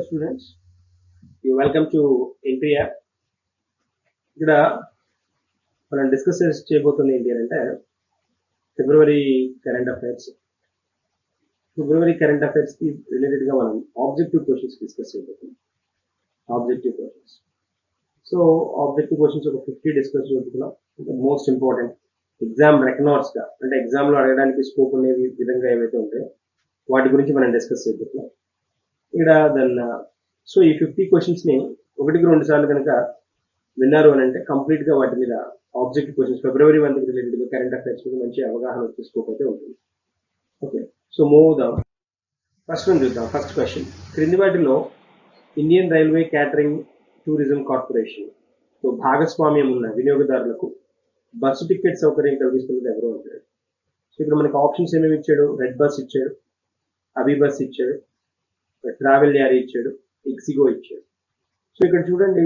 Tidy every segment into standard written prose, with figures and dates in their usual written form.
Hello students, you welcome to entry app. ఇక్కడ మనం discuss చేయబోతుంది ఏంటి అంటే ఫిబ్రవరి కరెంట్ అఫైర్స్ కి రిలేటెడ్ గా మనం ఆబ్జెక్టివ్ క్వశ్చన్స్ డిస్కస్ చేయబోతున్నాం. Objective questions. So objective questions ఒక 50 డిస్కస్ చేయబోతున్నాం. మోస్ట్ ఇంపార్టెంట్ ఎగ్జామ్ రెకనార్డ్స్ గా అంటే ఎగ్జామ్ లో అడగడానికి స్కోప్ ఉండే విధంగా ఏవైతే ఉంటాయో వాటి గురించి మనం డిస్కస్ చేయబోతున్నాం. ఇక్కడ దాన్ని సో ఈ 50 క్వశ్చన్స్ ని ఒకటికి 2 సార్లు కనుక విన్నారు అని అంటే కంప్లీట్ గా వాటి మీద ఆబ్జెక్టివ్ క్వశ్చన్స్ ఫిబ్రవరి 1 రిలేటెడ్ గా కరెంట్ అఫైర్స్ మీద మంచి అవగాహన వచ్చే స్కోప్ అయితే ఉంటుంది. Okay, so move the first one చూద్దాం. ఫస్ట్ క్వశ్చన్, క్రింది వాటిలో Indian railway catering tourism corporation so భాగస్వామ్యం ఉన్న వినియోగదారులకు బస్సు టికెట్ సౌకర్యం కల్పిస్తున్నది ఎవరు అంటారు. సో ఇక్కడ మనకి ఆప్షన్స్ ఏమేమి ఇచ్చాడు? రెడ్ బస్ ఇచ్చాడు, అభి బస్ ఇచ్చాడు, ట్రావెల్ యారీ ఇచ్చాడు, ఎక్సిగో ఇచ్చాడు. సో ఇక్కడ చూడండి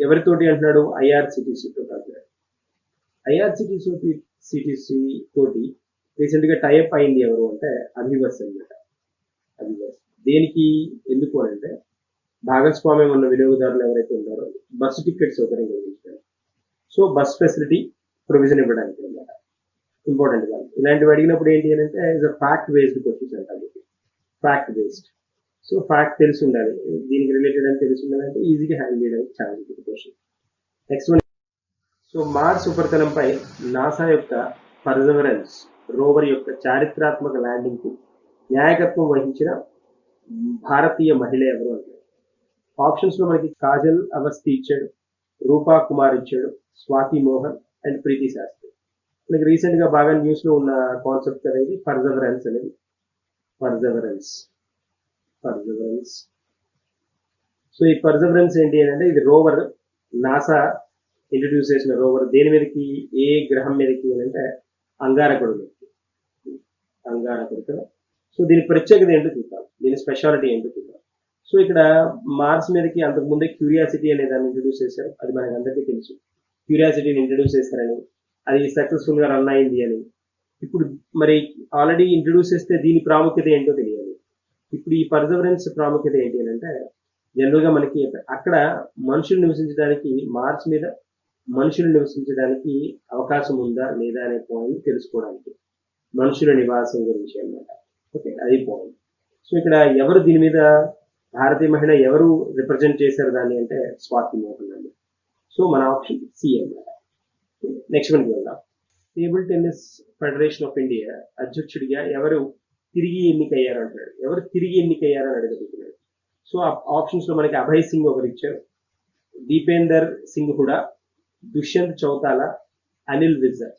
ఎవరితోటి అంటున్నాడు? ఐఆర్సిటిసి తోటి అంటున్నాడు. ఐఆర్సిటిసి తోటి రీసెంట్ గా టైప్ అయింది ఎవరు అంటే అభిబస్ అనమాట. అభిబస్ దేనికి ఎందుకు అని అంటే భాగస్వామ్యం ఉన్న వినియోగదారులు ఎవరైతే ఉన్నారో బస్సు టికెట్ సౌకర్యం కలిగించారు. సో బస్ ఫెసిలిటీ ప్రొవిజన్ ఇవ్వడానికి అనమాట. ఇంపార్టెంట్ కాదు. ఇలాంటివి అడిగినప్పుడు ఏంటి అని అంటే ఇస్ ఫ్యాక్ట్ బేస్డ్ క్వశ్చన్స్ అంటారు. Fact based. సో ఫ్యాక్ట్ తెలిసి ఉండాలి, దీనికి రిలేటెడ్ అని తెలిసి ఉండాలంటే ఈజీగా హ్యాండిల్ చేయడానికి ఛాన్స్ ఉంటుంది question. Next one, so Mars ఉపరితలంపై నాసా యొక్క పర్సెవరెన్స్ రోవర్ యొక్క చారిత్రాత్మక ల్యాండింగ్ కు నాయకత్వం వహించిన భారతీయ మహిళ ఎవరు అంటే ఆప్షన్స్ లో మనకి కాజల్ అవస్థి ఇచ్చాడు, రూపా కుమార్ ఇచ్చాడు, స్వాతి మోహన్ అండ్ ప్రీతి శాస్త్రి. మనకి రీసెంట్ గా బాగా న్యూస్ లో ఉన్న కాన్సెప్ట్ అనేది పర్సెవరెన్స్ అనేది. పర్సెవరెన్స్. సో ఈ పర్సెవరెన్స్ ఏంటి అంటే ఇది రోవర్, నాసా ఇంట్రడ్యూస్ చేసిన రోవర్. దేని మీదకి? ఏ గ్రహం మీదకి అంటే అంగారకుడు మీదకి. అంగారకుడు కదా. సో దీని ప్రత్యేకత ఏంటో చూద్దాం, దీని స్పెషాలిటీ ఏంటో చూద్దాం. సో ఇక్కడ మార్స్ మీదకి అంతకుముందే క్యూరియాసిటీ అనే దాన్ని ఇంట్రడ్యూస్ చేశారు. అది మనకి అందరికీ తెలుసు. క్యూరియాసిటీని ఇంట్రడ్యూస్ చేస్తారని, అది సక్సెస్ఫుల్ గా రన్ అయింది అని. ఇప్పుడు మరి ఆల్రెడీ ఇంట్రడ్యూస్ చేస్తే దీని ప్రాముఖ్యత ఏంటో తెలియాలి. ఇప్పుడు ఈ పర్సెవరెన్స్ ప్రాముఖ్యత ఏంటి అని అంటే జనరల్ గా మనకి అక్కడ మనుషులు నివసించడానికి, మార్స్ మీద మనుషులు నివసించడానికి అవకాశం ఉందా లేదా అనే పాయింట్ తెలుసుకోవడానికి, మనుషుల నివాసం గురించి అన్నమాట. ఓకే, అది పాయింట్. సో ఇక్కడ ఎవరు దీని మీద భారతీయ మహిళ ఎవరు రిప్రజెంట్ చేశారు దాన్ని అంటే స్వాతి మోహన్ అండి. సో మన ఆప్షన్ సి అన్నమాట. నెక్స్ట్ వన్కి వెళ్దాం. Table tennis federation of India అధ్యక్షుడిగా ఎవరు తిరిగి ఎన్నికయ్యారు అంటాడు. ఎవరు తిరిగి ఎన్నికయ్యారని అడగబోతున్నాడు. సో ఆప్షన్స్ లో మనకి అభయ్ సింగ్ ఒకరు ఇచ్చారు, దీపేందర్ సింగ్ హుడా, దుష్యంత్ చౌతాలా, అనిల్ విజర్.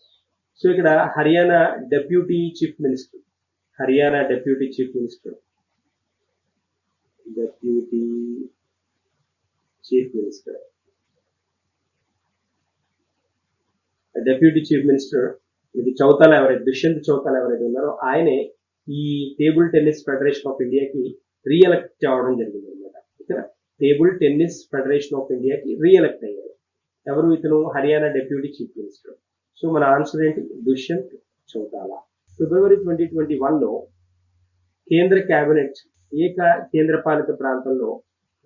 సో ఇక్కడ Haryana deputy chief minister, deputy chief minister ఇది చౌతాలా ఎవరైతే, దుష్యంత్ చౌతాలా ఎవరైతే ఉన్నారో ఆయనే ఈ టేబుల్ టెన్నిస్ ఫెడరేషన్ ఆఫ్ ఇండియాకి రీఎలెక్ట్ అవ్వడం జరిగింది అనమాట. ఇక్కడ టేబుల్ టెన్నిస్ ఫెడరేషన్ ఆఫ్ ఇండియాకి రీఎలెక్ట్ అయ్యారు. ఎవరు? ఇతను Haryana deputy chief minister. So మన ఆన్సర్ ఏంటి? దుష్యంత్ చౌతాలా. ఫిబ్రవరి 2021లో కేంద్ర కేబినెట్ కేంద్రపాలిత ప్రాంతంలో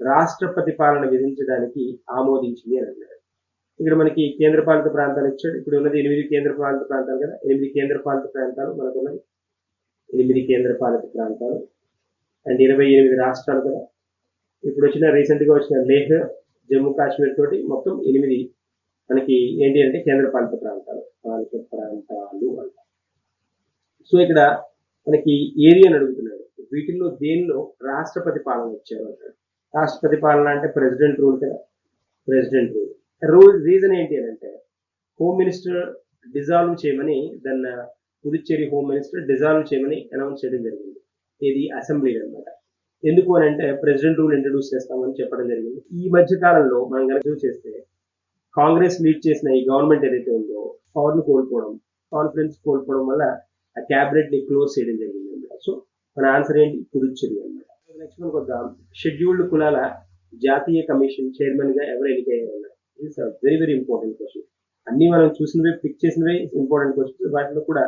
రాష్ట్రపతి పాలన విధించడానికి ఆమోదించింది అని అన్నారు. ఇక్కడ మనకి కేంద్రపాలిత ప్రాంతాలు ఇచ్చాడు. ఇప్పుడు ఉన్నది 8 కేంద్రపాలిత ప్రాంతాలు కదా. 8 కేంద్రపాలిత ప్రాంతాలు మనకు ఉన్నది. 8 కేంద్రపాలిత ప్రాంతాలు అండ్ 28 రాష్ట్రాలు కదా. ఇప్పుడు వచ్చిన రీసెంట్ గా వచ్చిన లేహ్, జమ్మూ కాశ్మీర్ తోటి మొత్తం 8 మనకి ఏంటి అంటే కేంద్రపాలిత ప్రాంతాలు అంటారు. సో ఇక్కడ మనకి ఏరియా అడుగుతున్నాడు. వీటిల్లో దేనిలో రాష్ట్రపతి పాలన ఇచ్చారు అంటాడు. రాష్ట్రపతి పాలన అంటే ప్రెసిడెంట్ రూల్ కదా. ప్రెసిడెంట్ రూల్ రీజన్ ఏంటి అని అంటే హోమ్ మినిస్టర్ డిజాల్వ్ చేయమని, దాన్ని పుదుచ్చేరి హోమ్ మినిస్టర్ డిజాల్వ్ చేయమని అనౌన్స్ చేయడం జరిగింది. ఇది అసెంబ్లీ అనమాట. ఎందుకు అని అంటే ప్రెసిడెంట్ రూల్ ఇంట్రడ్యూస్ చేస్తామని చెప్పడం జరిగింది. ఈ మధ్య కాలంలో మనం కనుక చేస్తే కాంగ్రెస్ లీడ్ చేసిన ఈ గవర్నమెంట్ ఏదైతే ఉందో పవర్ ను కోల్పోవడం, కాన్ఫిడెన్స్ కోల్పోవడం వల్ల ఆ క్యాబినెట్ ని క్లోజ్ చేయడం జరిగింది అనమాట. సో మన ఆన్సర్ ఏంటి? పుదుచ్చేరి అనమాట. నెక్స్ట్ మనకు వద్దాం. షెడ్యూల్డ్ కులాల జాతీయ కమిషన్ చైర్మన్ గా ఎవరు ఎన్నికయ్యారు? It's very very important question. అన్ని మనం చూసినవే, పిక్ చేసినవే ఇంపార్టెంట్ క్వశ్చన్స్. వాటిలో కూడా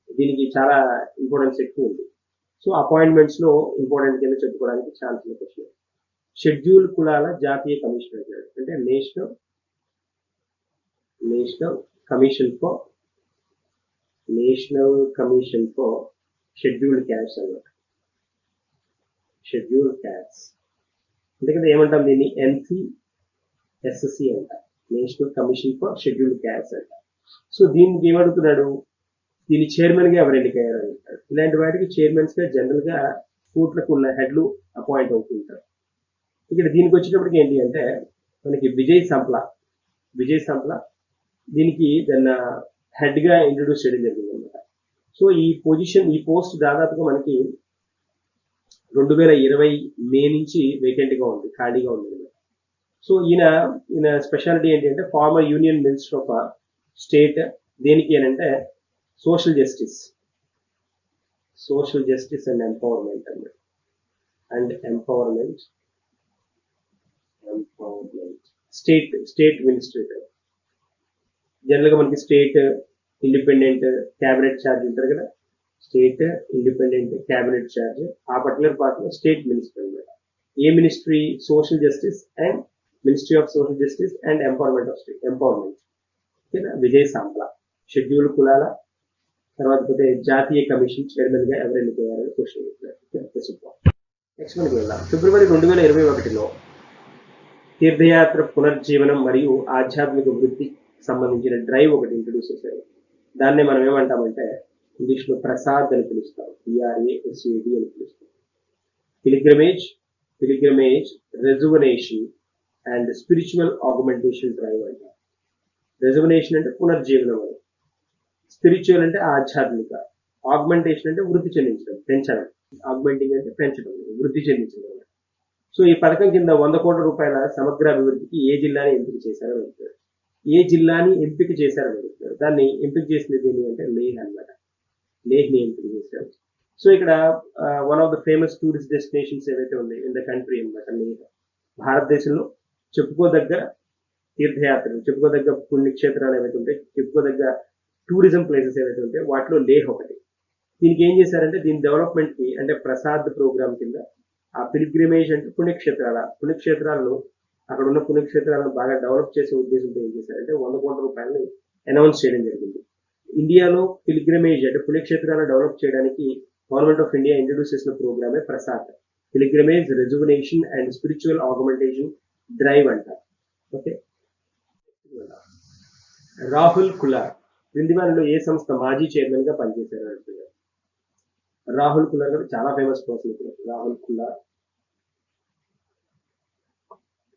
దీనికి చాలా ఇంపార్టెన్స్ ఎక్కువ ఉంది. సో అపాయింట్మెంట్స్ లో ఇంపార్టెంట్ కింద చెప్పుకోవడానికి ఛాన్స్ ఉన్న క్వశ్చన్. షెడ్యూల్ కులాల జాతీయ కమిషన్ అంటాడు. అంటే national commission for scheduled caste అన్నమాట. షెడ్యూల్డ్ క్యాస్ట్ అంటే కదా ఏమంటాం దీన్ని NCSC అంట, national commission for scheduled caste అంట. సో దీనికి ఏమడుగుతున్నాడు, దీని చైర్మన్ గా ఎవరు ఎన్నికయ్యారు అని అంటాడు. ఇలాంటి వాటికి చైర్మన్స్ గా జనరల్ గా కోర్టులకు ఉన్న హెడ్లు అపాయింట్ అవుతుంటారు. ఇక్కడ దీనికి వచ్చేటప్పటికి ఏంటి అంటే మనకి విజయ్ సంప్లా దీనికి దాన్ని హెడ్ గా ఇంట్రొడ్యూస్ చేయడం జరిగింది అనమాట. సో ఈ పోస్ట్ దాదాపుగా మనకి 2020 మే నుంచి వేకెంట్ గా ఉంది, ఖాళీగా ఉంది అనమాట. సో ఈయన స్పెషాలిటీ ఏంటి అంటే former union minister of state. దేనికి అంటే సోషల్ జస్టిస్ అండ్ ఎంపవర్మెంట్ అన్నమాట. State ministrator. జనరల్ గా మనకి స్టేట్ ఇండిపెండెంట్ క్యాబినెట్ ఛార్జ్ ఉంటారు కదా, స్టేట్ ఇండిపెండెంట్ క్యాబినెట్ ఛార్జ్. ఆ పర్టికులర్ పార్ట్ లో స్టేట్ మినిస్టర్ అనమాట. ఏ మినిస్ట్రీ? Social justice and ministry of social justice and empowerment. Vijay Sampla schedule కులాల తర్వాత పోతే జాతీయ కమిషన్ చైర్మన్ గా ఎవరు ఎన్నికయ్యారని క్వశ్చన్. నెక్స్ట్ మనకి వెళ్దాం. ఫిబ్రవరి 2021లో తీర్థయాత్ర పునర్జీవనం మరియు ఆధ్యాత్మిక వృద్ధికి సంబంధించిన డ్రైవ్ ఒకటి ఇంట్రొడ్యూస్ చేశారు. దాన్నే మనం ఏమంటామంటే ఇంగ్లీష్ లో ప్రసాద్ అని పిలుస్తాం, PRASAD అని పిలుస్తాం. Pilgrimage rejuvenation and spiritual augmentation drive అంటారు. రెజువనేషన్ అంటే పునర్జీవనం అని, స్పిరిచువల్ అంటే ఆధ్యాత్మిక, ఆగ్మెంటేషన్ అంటే వృద్ధి చెందించడం, పెంచడం. ఆగ్మెంటింగ్ అంటే పెంచడం, వృద్ధి చెందించడం. సో ఈ పథకం కింద 100 కోట్ల రూపాయల సమగ్ర అభివృద్ధికి ఏ జిల్లాని ఎంపిక చేశారని అడుగుతారు. దాన్ని ఎంపిక చేసింది దేని అంటే లేహ్ అనమాట. లేహ్ని ఎంపిక చేశారు. సో ఇక్కడ one of the famous tourist destinations ఏవైతే ఉంది ఇన్ ద కంట్రీ అనమాట లేహ్. భారతదేశంలో చెప్పుకోదగ్గ తీర్థయాత్రలు, చెప్పుకోదగ్గ పుణ్యక్షేత్రాలు ఏవైతే ఉంటాయి, చెప్పుకోదగ్గ టూరిజం ప్లేసెస్ ఏవైతే ఉంటాయి వాటిలో లేహ్ ఒకటి. దీనికి ఏం చేశారంటే దీని డెవలప్మెంట్ కి అంటే ప్రసాద్ ప్రోగ్రామ్ కింద ఆ పిలిగ్రిమేజ్ అంటే పుణ్యక్షేత్రాలను అక్కడ ఉన్న పుణ్యక్షేత్రాలను బాగా డెవలప్ చేసే ఉద్దేశంతో ఏం చేశారంటే 100 కోట్ల రూపాయలని అనౌన్స్ చేయడం జరిగింది. ఇండియాలో పిలిగ్రిమేజ్ అంటే పుణ్యక్షేత్రాలను డెవలప్ చేయడానికి గవర్నమెంట్ ఆఫ్ ఇండియా ఇంట్రొడ్యూస్ చేసిన ప్రోగ్రామే Prasad, pilgrimage rejuvenation and spiritual augmentation drive అంటారు. ఓకే. రాహుల్ కులార్ క్రిందివారిలో ఏ సంస్థ మాజీ చైర్మన్ గా పనిచేశారు అంటున్నారు. రాహుల్ కులార్ గారు చాలా ఫేమస్ పర్సన్. రాహుల్ కులార్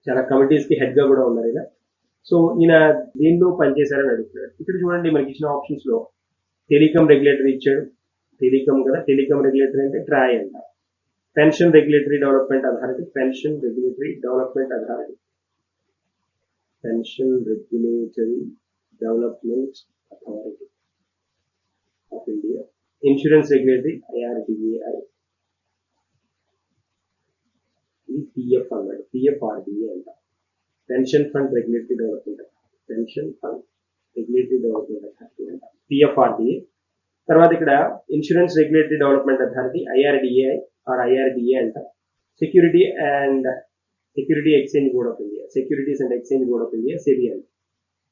చాలా కమిటీస్ కి హెడ్ గా కూడా ఉన్నారు ఇలా. సో ఈయన దీనిలో పనిచేశారని అడుగుతున్నారు. ఇక్కడ చూడండి మనకి ఇచ్చిన ఆప్షన్స్ లో టెలికాం రెగ్యులేటరీ ఇచ్చాడు. టెలికాం రెగ్యులేటరీ అంటే ట్రాయ్ అంట. Pension regulatory development authority of India. Insurance regulatory IRDAI. ఇది PF అన్నాడు, PFRDA అంట. Pension fund regulatory development authority అంట, PFRDA. తర్వాత ఇక్కడ insurance regulatory development authority IRDAI అంట. Securities and exchange board of India, SEBI అంట.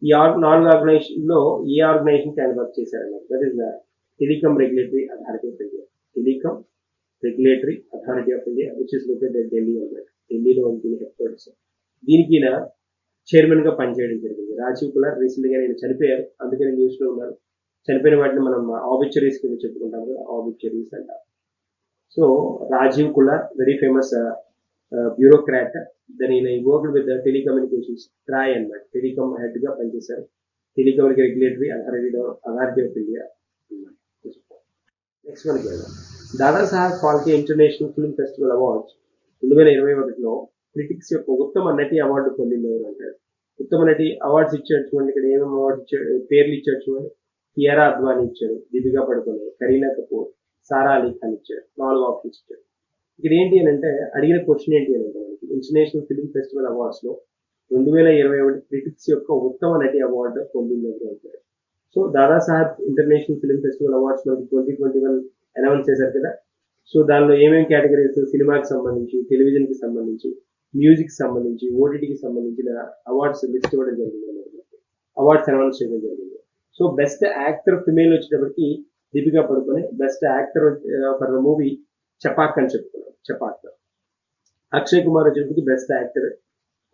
ఈ 4 ఆర్గనైజేషన్ లో ఏ ఆర్గనైజేషన్ కి వర్క్ చేశారన్నమాట. That is the telecom regulatory authority of India, which is located at Delhi అన్నమాట. ఢిల్లీలో ఉంటుంది హెడ్ క్వార్టర్స్. దీనికి ఈయన చైర్మన్ గా పనిచేయడం జరిగింది. రాజీవ్ కులార్ రీసెంట్ గా నేను చనిపోయారు, అందుకని న్యూస్ లో ఉన్నారు. చనిపోయిన వాటిని మనం ఆబిచరీస్ కింద చెప్పుకుంటాం కదా, ఆబిచరీస్ అంటారు. So Rajiv Kular very famous bureaucrat. దాని వర్క్డ్ విత్ టెలికమ్యూనికేషన్స్ ట్రాయ్ అన్నమాట. టెలికాం హెడ్ గా పనిచేశారు. Telecom regulatory authority of India. Next మనకి Dadasaheb Phalke international film festival awards 2021లో క్రిటిక్స్ యొక్క ఉత్తమ నటి అవార్డు పొందింది ఎవరు అంటారు. ఉత్తమ నటి అవార్డ్స్ ఇచ్చాడు చూడండి. ఇక్కడ ఏమేమి అవార్డ్స్ ఇచ్చాడు, పేర్లు ఇచ్చాడు చూడండి. కియారా అద్వానీ ఇచ్చాడు, దీపికా పడుకోనే, కరీనా కపూర్, సారా అలీ ఖాన్ ఇచ్చాడు. 4 ఆప్షన్స్ ఇచ్చాడు. ఇక్కడ ఏంటి అని అంటే అడిగిన క్వశ్చన్ ఏంటి అని అంటే మనకి ఇంటర్నేషనల్ ఫిల్మ్ ఫెస్టివల్ అవార్డ్స్ లో 2021 క్రిటిక్స్ యొక్క ఉత్తమ నటి అవార్డు పొందింది ఎవరు అంటారు. So Dadasaheb international film festival awards మనకి 2021 అనౌన్స్ చేశారు కదా. సో దానిలో ఏమేమి కేటగిరీస్, సినిమాకి సంబంధించి, టెలివిజన్ కి సంబంధించి మ్యూజిక్ సంబంధించి ఓటీటీకి సంబంధించిన అవార్డ్స్ లిస్ట్ ఇవ్వడం జరిగింది అన్నమాట. అవార్డ్స్ అనౌన్స్ చేయడం జరిగింది. సో బెస్ట్ యాక్టర్ ఫిమేల్ వచ్చేటప్పటికి దీపికా పడుకొని, best actor for the movie Chepauk అని చెప్పుకున్నాం. చపాక్. అక్షయ్ కుమార్ వచ్చేటప్పటికి బెస్ట్ యాక్టర్.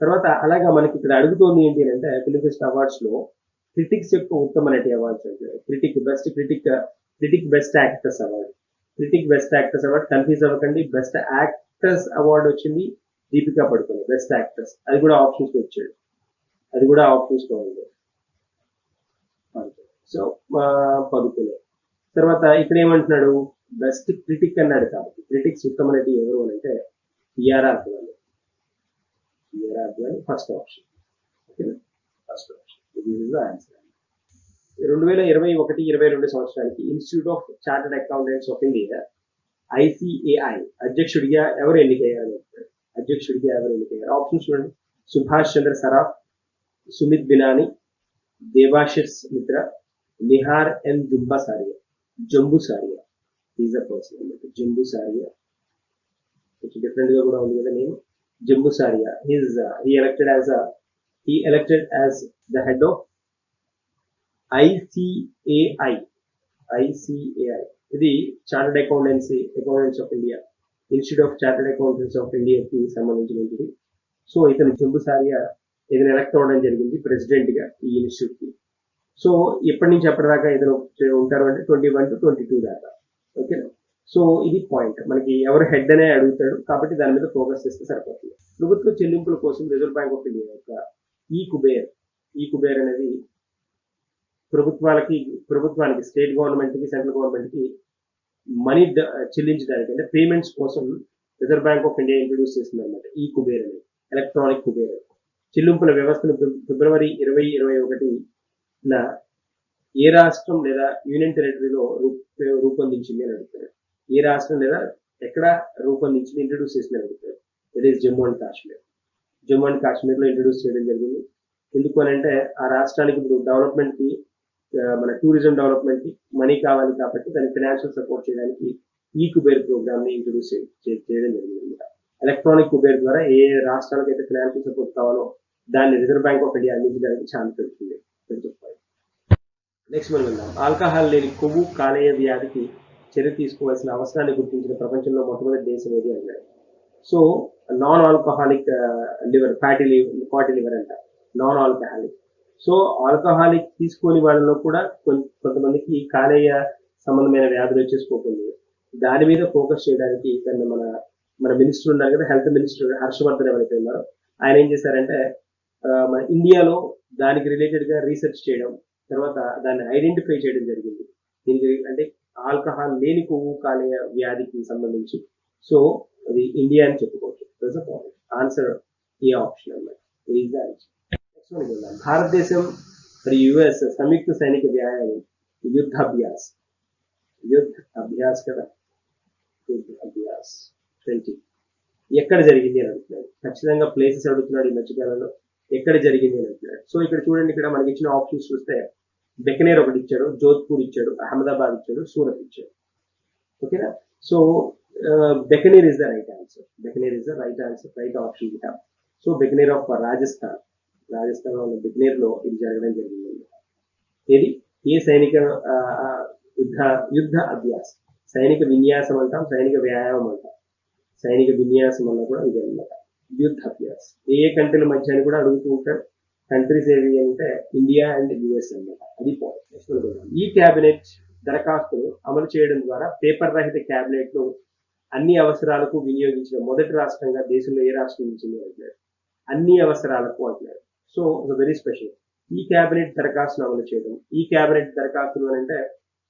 తర్వాత అలాగా మనకి ఇక్కడ అడుగుతోంది ఏంటి అంటే ఫిల్మ్ ఫెస్ట్ అవార్డ్స్ లో క్రిటిక్స్ యొక్క ఉత్తమ నటి అవార్డ్స్ అంటే critic best actors award. Critic best actors award confuse అవ్వకండి. బెస్ట్ యాక్టర్స్ అవార్డు వచ్చింది దీపికా పడుకొని బెస్ట్ యాక్టర్స్. అది కూడా ఆప్షన్స్ లో ఇచ్చాడు. అది కూడా ఆప్షన్స్ లో ఉంది. సో పదుకునే తర్వాత ఇక్కడ ఏమంటున్నాడు బెస్ట్ క్రిటిక్ అన్నాడు. కాబట్టి క్రిటిక్స్ ఉత్తమ నటి ఎవరు అని అంటే కియారా అద్వానీ. Kiara Advani first option. ఓకేనా, ఫస్ట్ ఆప్షన్. ఇది ఆన్సర్. 2021-22 సంవత్సరానికి institute of chartered accountants of India ICAI అధ్యక్షుడిగా ఎవరు ఎన్నికయ్యారు? అధ్యక్షుడిగా ఎవరు ఎన్నికయ్యారు? ఆప్షన్స్ చూడండి. Subhash Chandra Saraf, Sumit Binani, Debashish Mitra, Nihar N Jambusaria. Is a person అన్నమాట. జంబుసారియా కొంచెం డిఫరెంట్ గా కూడా ఉంది కదా నేను. Jambusaria he elected as the head of ICAI. ఇది chartered accountants of India, institute of chartered accountants of ఇండియాకి సంబంధించినది. సో ఇతను జంబుసారియా ఇతను ఎలక్ట్ అవ్వడం జరిగింది ప్రెసిడెంట్ గా ఈ ఇన్స్టిట్యూట్ కి. సో ఎప్పటి నుంచి ఎప్పటిదాకా ఇతను ఉంటారు అంటే 21 to 22 దాకా. ఓకేనా. సో ఇది పాయింట్. మనకి ఎవరు హెడ్ అనే అడుగుతాడు కాబట్టి దాని మీద ఫోకస్ చేస్తే సరిపోతుంది. ప్రభుత్వ చెల్లింపుల కోసం రిజర్వ్ బ్యాంక్ ఆఫ్ ఇండియా యొక్క ఈ కుబేర్ అనేది ప్రభుత్వానికి స్టేట్ గవర్నమెంట్ కి సెంట్రల్ గవర్నమెంట్ కి మనీ చెల్లించడానికి అంటే పేమెంట్స్ కోసం reserve bank of India introduce చేసింది అనమాట ఈ కుబేర్ అనేది. ఎలక్ట్రానిక్ కుబేర్ చెల్లింపుల వ్యవస్థను ఫిబ్రవరి 2021 ఏ రాష్ట్రం లేదా యూనియన్ టెరిటరీలో రూపొందించింది అని అడుగుతారు. ఏ రాష్ట్రం లేదా ఎక్కడ రూపొందించింది ఇంట్రొడ్యూస్ చేసింది అని అడుగుతారు. That is Jammu and Kashmir లో ఇంట్రొడ్యూస్ చేయడం జరిగింది. ఎందుకు అని అంటే ఆ రాష్ట్రానికి ఇప్పుడు డెవలప్మెంట్ కి మన టూరిజం డెవలప్మెంట్ కి మనీ కావాలి కాబట్టి దాని ఫైనాన్షియల్ సపోర్ట్ చేయడానికి ఈ కుబేర్ ప్రోగ్రామ్ ని ఇంట్రొడ్యూస్ చేయడం జరిగింది అనమాట. ఎలక్ట్రానిక్ కుబేర్ ద్వారా ఏ రాష్ట్రాలకు అయితే ఫైనాన్షియల్ సపోర్ట్ కావాలో దాన్ని రిజర్వ్ బ్యాంక్ ఆఫ్ ఇండియా అందించడానికి ఛాన్స్ పెడుతుంది. నెక్స్ట్ మనం వెళ్దాం. ఆల్కహాల్ లేని కొవ్వు కాలేయ వ్యాధికి చర్య తీసుకోవాల్సిన అవసరాన్ని గుర్తించిన ప్రపంచంలో మొట్టమొదటి దేశం ఏది అన్నాడు. So non alcoholic fatty liver అంట. Non alcoholic. సో ఆల్కహాలిక్ తీసుకొని వాళ్ళలో కూడా కొంతమందికి కాలేయ సంబంధమైన వ్యాధులు వచ్చేసుకోకుండా దాని మీద ఫోకస్ చేయడానికి మన మినిస్టర్ ఉన్నారు కదా, హెల్త్ మినిస్టర్ హర్షవర్ధన్ ఎవరైతే ఉన్నారో ఆయన ఏం చేశారంటే మన ఇండియాలో దానికి రిలేటెడ్ గా రీసెర్చ్ చేయడం, తర్వాత దాన్ని ఐడెంటిఫై చేయడం జరిగింది. దీనికి అంటే ఆల్కహాల్ లేని కొవ్వు కాలేయ వ్యాధికి సంబంధించి. సో అది ఇండియా అని చెప్పుకోవచ్చు. ఆన్సర్ ఏ ఆప్షన్ అన్నమాట. భారతదేశం మరియు యుఎస్ సంయుక్త సైనిక వ్యాయామం యుద్ధ అభ్యాస్ కదా, యుద్ధ అభ్యాస్ 20 ఎక్కడ జరిగింది అని అడుగుతున్నాడు. ఖచ్చితంగా ప్లేసెస్ అడుగుతున్నాడు ఈ మధ్యకాలంలో. ఎక్కడ జరిగింది అని అడుగుతున్నాడు. సో ఇక్కడ చూడండి, ఇక్కడ మనకి ఇచ్చిన ఆప్షన్స్ చూస్తే బెకనేర్ ఒకటి ఇచ్చాడు, జోధ్పూర్ ఇచ్చాడు, అహ్మదాబాద్ ఇచ్చాడు, సూరత్ ఇచ్చాడు. ఓకేనా. So Bikaner is the right answer. Right option. So Bikaner of Rajasthan లో ఉన్న బెకనేర్ లో ఇది జరగడం జరిగింది. ఇది ఏ సైనిక యుద్ధ అభ్యాస్, సైనిక విన్యాసం అంటాం, సైనిక వ్యాయామం అంటాం. సైనిక విన్యాసం అన్న కూడా ఇది అన్నమాట యుద్ధ అభ్యాస్. ఏ కంట్రీల మధ్య అని కూడా అడుగుతూ ఉంటారు. కంట్రీస్ ఏవి అంటే ఇండియా అండ్ యుఎస్ అన్నమాట. అది పాయింట్. ఈ క్యాబినెట్ దరఖాస్తును అమలు చేయడం ద్వారా పేపర్ రహిత క్యాబినెట్ ను అన్ని అవసరాలకు వినియోగించిన మొదటి రాష్ట్రంగా దేశంలో ఏ రాష్ట్రం నుంచి అంటున్నారు. అన్ని అవసరాలకు అంటున్నారు. So very special. ఈ క్యాబినెట్ దరఖాస్తును అమలు చేయడం. ఈ క్యాబినెట్ దరఖాస్తులు అని అంటే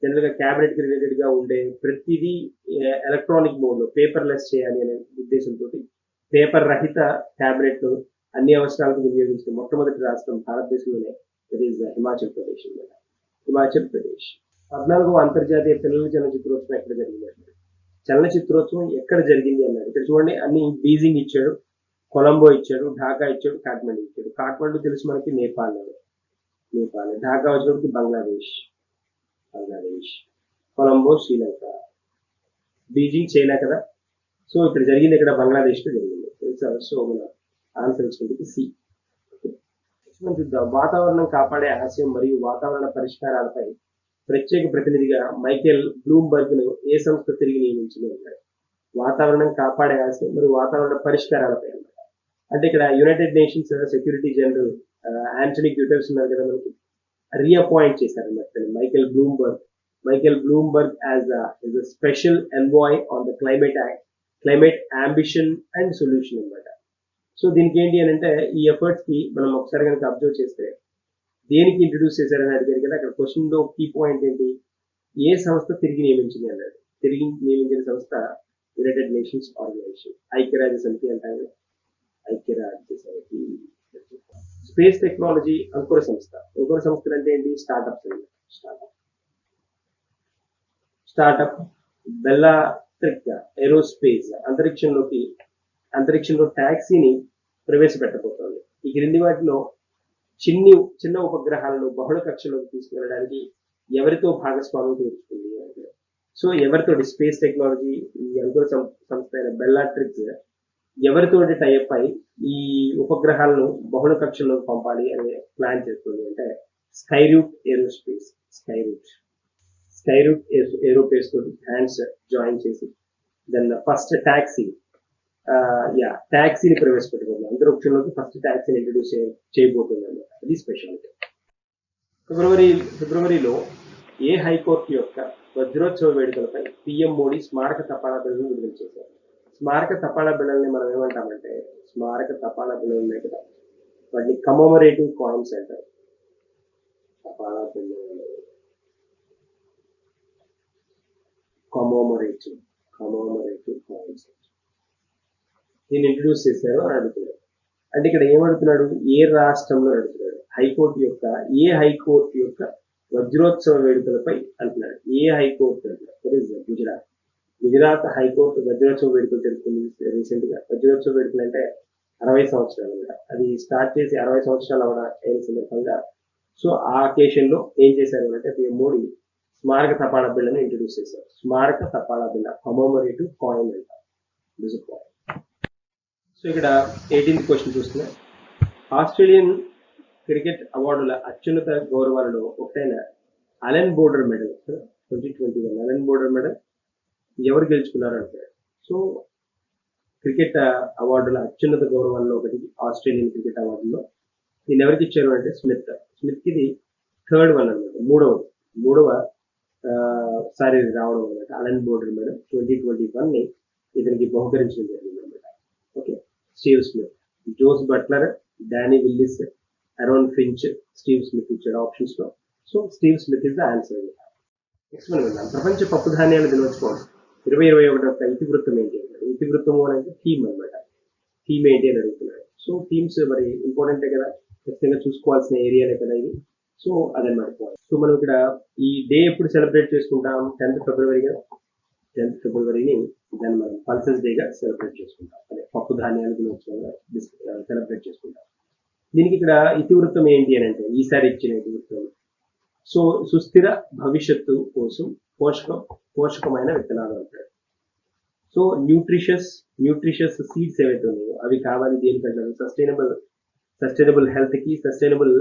జనరల్ గా క్యాబినెట్ కి రిలేటెడ్ గా ఉండే ప్రతిదీ ఎలక్ట్రానిక్ మోడ్ లో పేపర్లెస్ చేయాలి అనే ఉద్దేశంతో పేపర్ రహిత క్యాబినెట్ ను అన్ని అవసరాలకు వినియోగించిన మొట్టమొదటి రాష్ట్రం భారతదేశంలోనే దట్ ఈస్ హిమాచల్ ప్రదేశ్. 14వ అంతర్జాతీయ పిల్లల చలనచిత్రోత్సవం ఎక్కడ జరిగింది? చలనచిత్రోత్సవం ఎక్కడ జరిగింది అన్నాడు. ఇక్కడ చూడండి, అన్ని బీజింగ్ ఇచ్చాడు, కొలంబో ఇచ్చాడు, ఢాకా ఇచ్చాడు, కాఠ్మండు ఇచ్చాడు. కాఠ్మండు తెలుసు మనకి నేపాల్. ఢాకా వచ్చినప్పటికి బంగ్లాదేశ్, కొలంబో శ్రీలంక, బీజింగ్ చైనా కదా. సో ఇక్కడ జరిగింది ఇక్కడ బంగ్లాదేశ్ లో జరిగింది తెలుసా. సో మన ఆన్సర్ వచ్చినది సి. మనం చూద్దాం. వాతావరణం కాపాడే ఆశయం మరియు వాతావరణ పరిష్కారాలపై ప్రత్యేక ప్రతినిధిగా మైకేల్ బ్లూంబర్గ్ ను ఏ సంస్థ తిరిగి నియమించింది అన్నాడు. వాతావరణం కాపాడే ఆశయం మరియు వాతావరణ పరిష్కారాలపై అన్నమాట. అంటే ఇక్కడ United Nations security general Antonio Guterres ఉన్నారు కదా, మనకి రీఅపాయింట్ చేశారన్నమాట Michael Bloomberg as a special envoy on the climate ambition and solution అన్నమాట. సో దీనికి ఏంటి అని అంటే, ఈ ఎఫర్ట్స్ కి మనం ఒకసారి కనుక అబ్జర్వ్ చేస్తే దేనికి ఇంట్రడ్యూస్ చేశారని అడిగారు కదా, అక్కడ క్వశ్చన్ లో కీ పాయింట్ ఏంటి, ఏ సంస్థ తిరిగి నియమించింది అన్నాడు. తిరిగి నియమించిన సంస్థ యునైటెడ్ నేషన్స్ ఆర్గనైజేషన్, ఐక్యరాజ్య సమితి అంటారు. ఐక్యరాజ్య సమితి. స్పేస్ టెక్నాలజీ అంకుర సంస్థలు అంటే ఏంటి, స్టార్టప్ బెల్లాట్రిక్ ఏరోస్పేస్ అంతరిక్షంలో టాక్సీని ప్రవేశపెట్టబోతోంది. ఈ క్రింది వాటిలో చిన్న ఉపగ్రహాలను బహుళ కక్షలోకి తీసుకువెళ్ళడానికి ఎవరితో భాగస్వామ్యం తీర్చుకుంది అంటే, సో ఎవరితో స్పేస్ టెక్నాలజీ ఈ అంకుర సంస్థ అయిన బెల్లాట్రిక్స్ ఎవరితో టైఅప్ అయి ఈ ఉపగ్రహాలను బహుళ కక్షలోకి పంపాలి అనే ప్లాన్ చేస్తుంది అంటే స్కైరూట్ ఏరోస్పేస్ తోటి హ్యాండ్స్ జాయిన్ చేసి దెన్ ఫస్ట్ టాక్సీని ప్రవేశపెట్టబోతుంది. అంతరిక్షంలోకి ఫస్ట్ టాక్సీని ఇంట్రడ్యూస్ చేయబోతుంది అన్నమాట. అది స్పెషాలిటీ. ఫిబ్రవరిలో ఏ హైకోర్టు యొక్క వజ్రోత్సవ వేడుకలపై పిఎం మోడీ స్మారక తపాలా బిల్లును విడుదల చేశారు. స్మారక తపాలా బిళ్ళల్ని మనం ఏమంటామంటే, స్మారక తపాలా బిళ్ళలు ఉన్నాయి కదా, వాటిని కమోమరేటివ్ కాయిన్స్ అంటారు. తపాలా బిళ్ళలు కమోమరేటివ్ కాయిన్స్ దీన్ని ఇంట్రడ్యూస్ చేశారు అని అడుగుతున్నాడు. అంటే ఇక్కడ ఏమడుగుతున్నాడు, ఏ రాష్ట్రంలో అడుగుతున్నాడు, ఏ హైకోర్టు యొక్క వజ్రోత్సవ వేడుకలపై అంటున్నాడు. ఏ హైకోర్టు అంటున్నాడు, గుజరాత్ హైకోర్టు వజ్రోత్సవ వేడుకలు జరుగుతుంది రీసెంట్ గా. వజ్రోత్సవ వేడుకలు అంటే 60 సంవత్సరాలు అన్నమాట. అది స్టార్ట్ చేసి 60 సంవత్సరాలు అయిన సందర్భంగా సో ఆ అకేషన్ లో ఏం చేశారు అంటే, పిఎం మోడీ స్మారక తపాలా బిళ్ళను ఇంట్రడ్యూస్ చేశారు. స్మారక తపాలా బిళ్ళ కమోమరేటివ్ కాయిన్ అంటారు. సో ఇక్కడ 18th క్వశ్చన్ చూస్తున్నాం. ఆస్ట్రేలియన్ క్రికెట్ అవార్డుల అత్యున్నత గౌరవాలలో ఒకటైన Allen border medal 2021 Allen border medal ఎవరు గెలుచుకున్నారు అంటారు. సో క్రికెట్ అవార్డుల అత్యున్నత గౌరవాల్లో ఒకటి ఆస్ట్రేలియన్ క్రికెట్ అవార్డులో దీన్ని ఎవరికి ఇచ్చారు అంటే స్మిత్ కి ఇది థర్డ్ వన్ అనమాట, మూడవ సారి రావడం అనమాట. అలెన్ బోర్డర్ మెడల్ 2021 ని ఇతనికి బహుకరించడం జరిగింది అనమాట. Okay, Steve Smith, Jos Buttler, Danny Willis, Aaron Finch, Steve Smith ఇచ్చాడు ఆప్షన్స్ లో. So Steve Smith is the answer. Next మనం వెళ్దాం. ప్రపంచ పప్పు ధాన్యాల దినోత్సవం 2021 యొక్క ఇతివృత్తం ఏంటి అన్నాడు. ఇతివృత్తము అనేది థీమ్ అనమాట. థీమ్ ఏంటి అని అడుగుతున్నాడు. సో థీమ్స్ మరి ఇంపార్టెంటే కదా, ఖచ్చితంగా చూసుకోవాల్సిన ఏరియానే కదా ఇది. సో అదనమాట. సో మనం ఇక్కడ ఈ డే ఎప్పుడు సెలబ్రేట్ చేసుకుంటాం, 10th ఫిబ్రవరి కదా. 10th ఫిబ్రవరిని దాన్ని మనం పల్సెస్ డేగా సెలబ్రేట్ చేసుకుంటాం. అదే పప్పు ధాన్యాల దినోత్సవంగా సెలబ్రేట్ చేసుకుంటాం. దీనికి ఇక్కడ ఇతివృత్తం ఏంటి అని అంటే, ఈసారి ఇచ్చిన ఇతివృత్తం సో సుస్థిర భవిష్యత్తు కోసం పోషకమైన విత్తనాలు అంటారు. సో న్యూట్రిషియస్ సీడ్స్ ఏవైతే ఉన్నాయో అవి కావాలి దేనికంటారు, సస్టైనబుల్ హెల్త్ కి, సస్టైనబుల్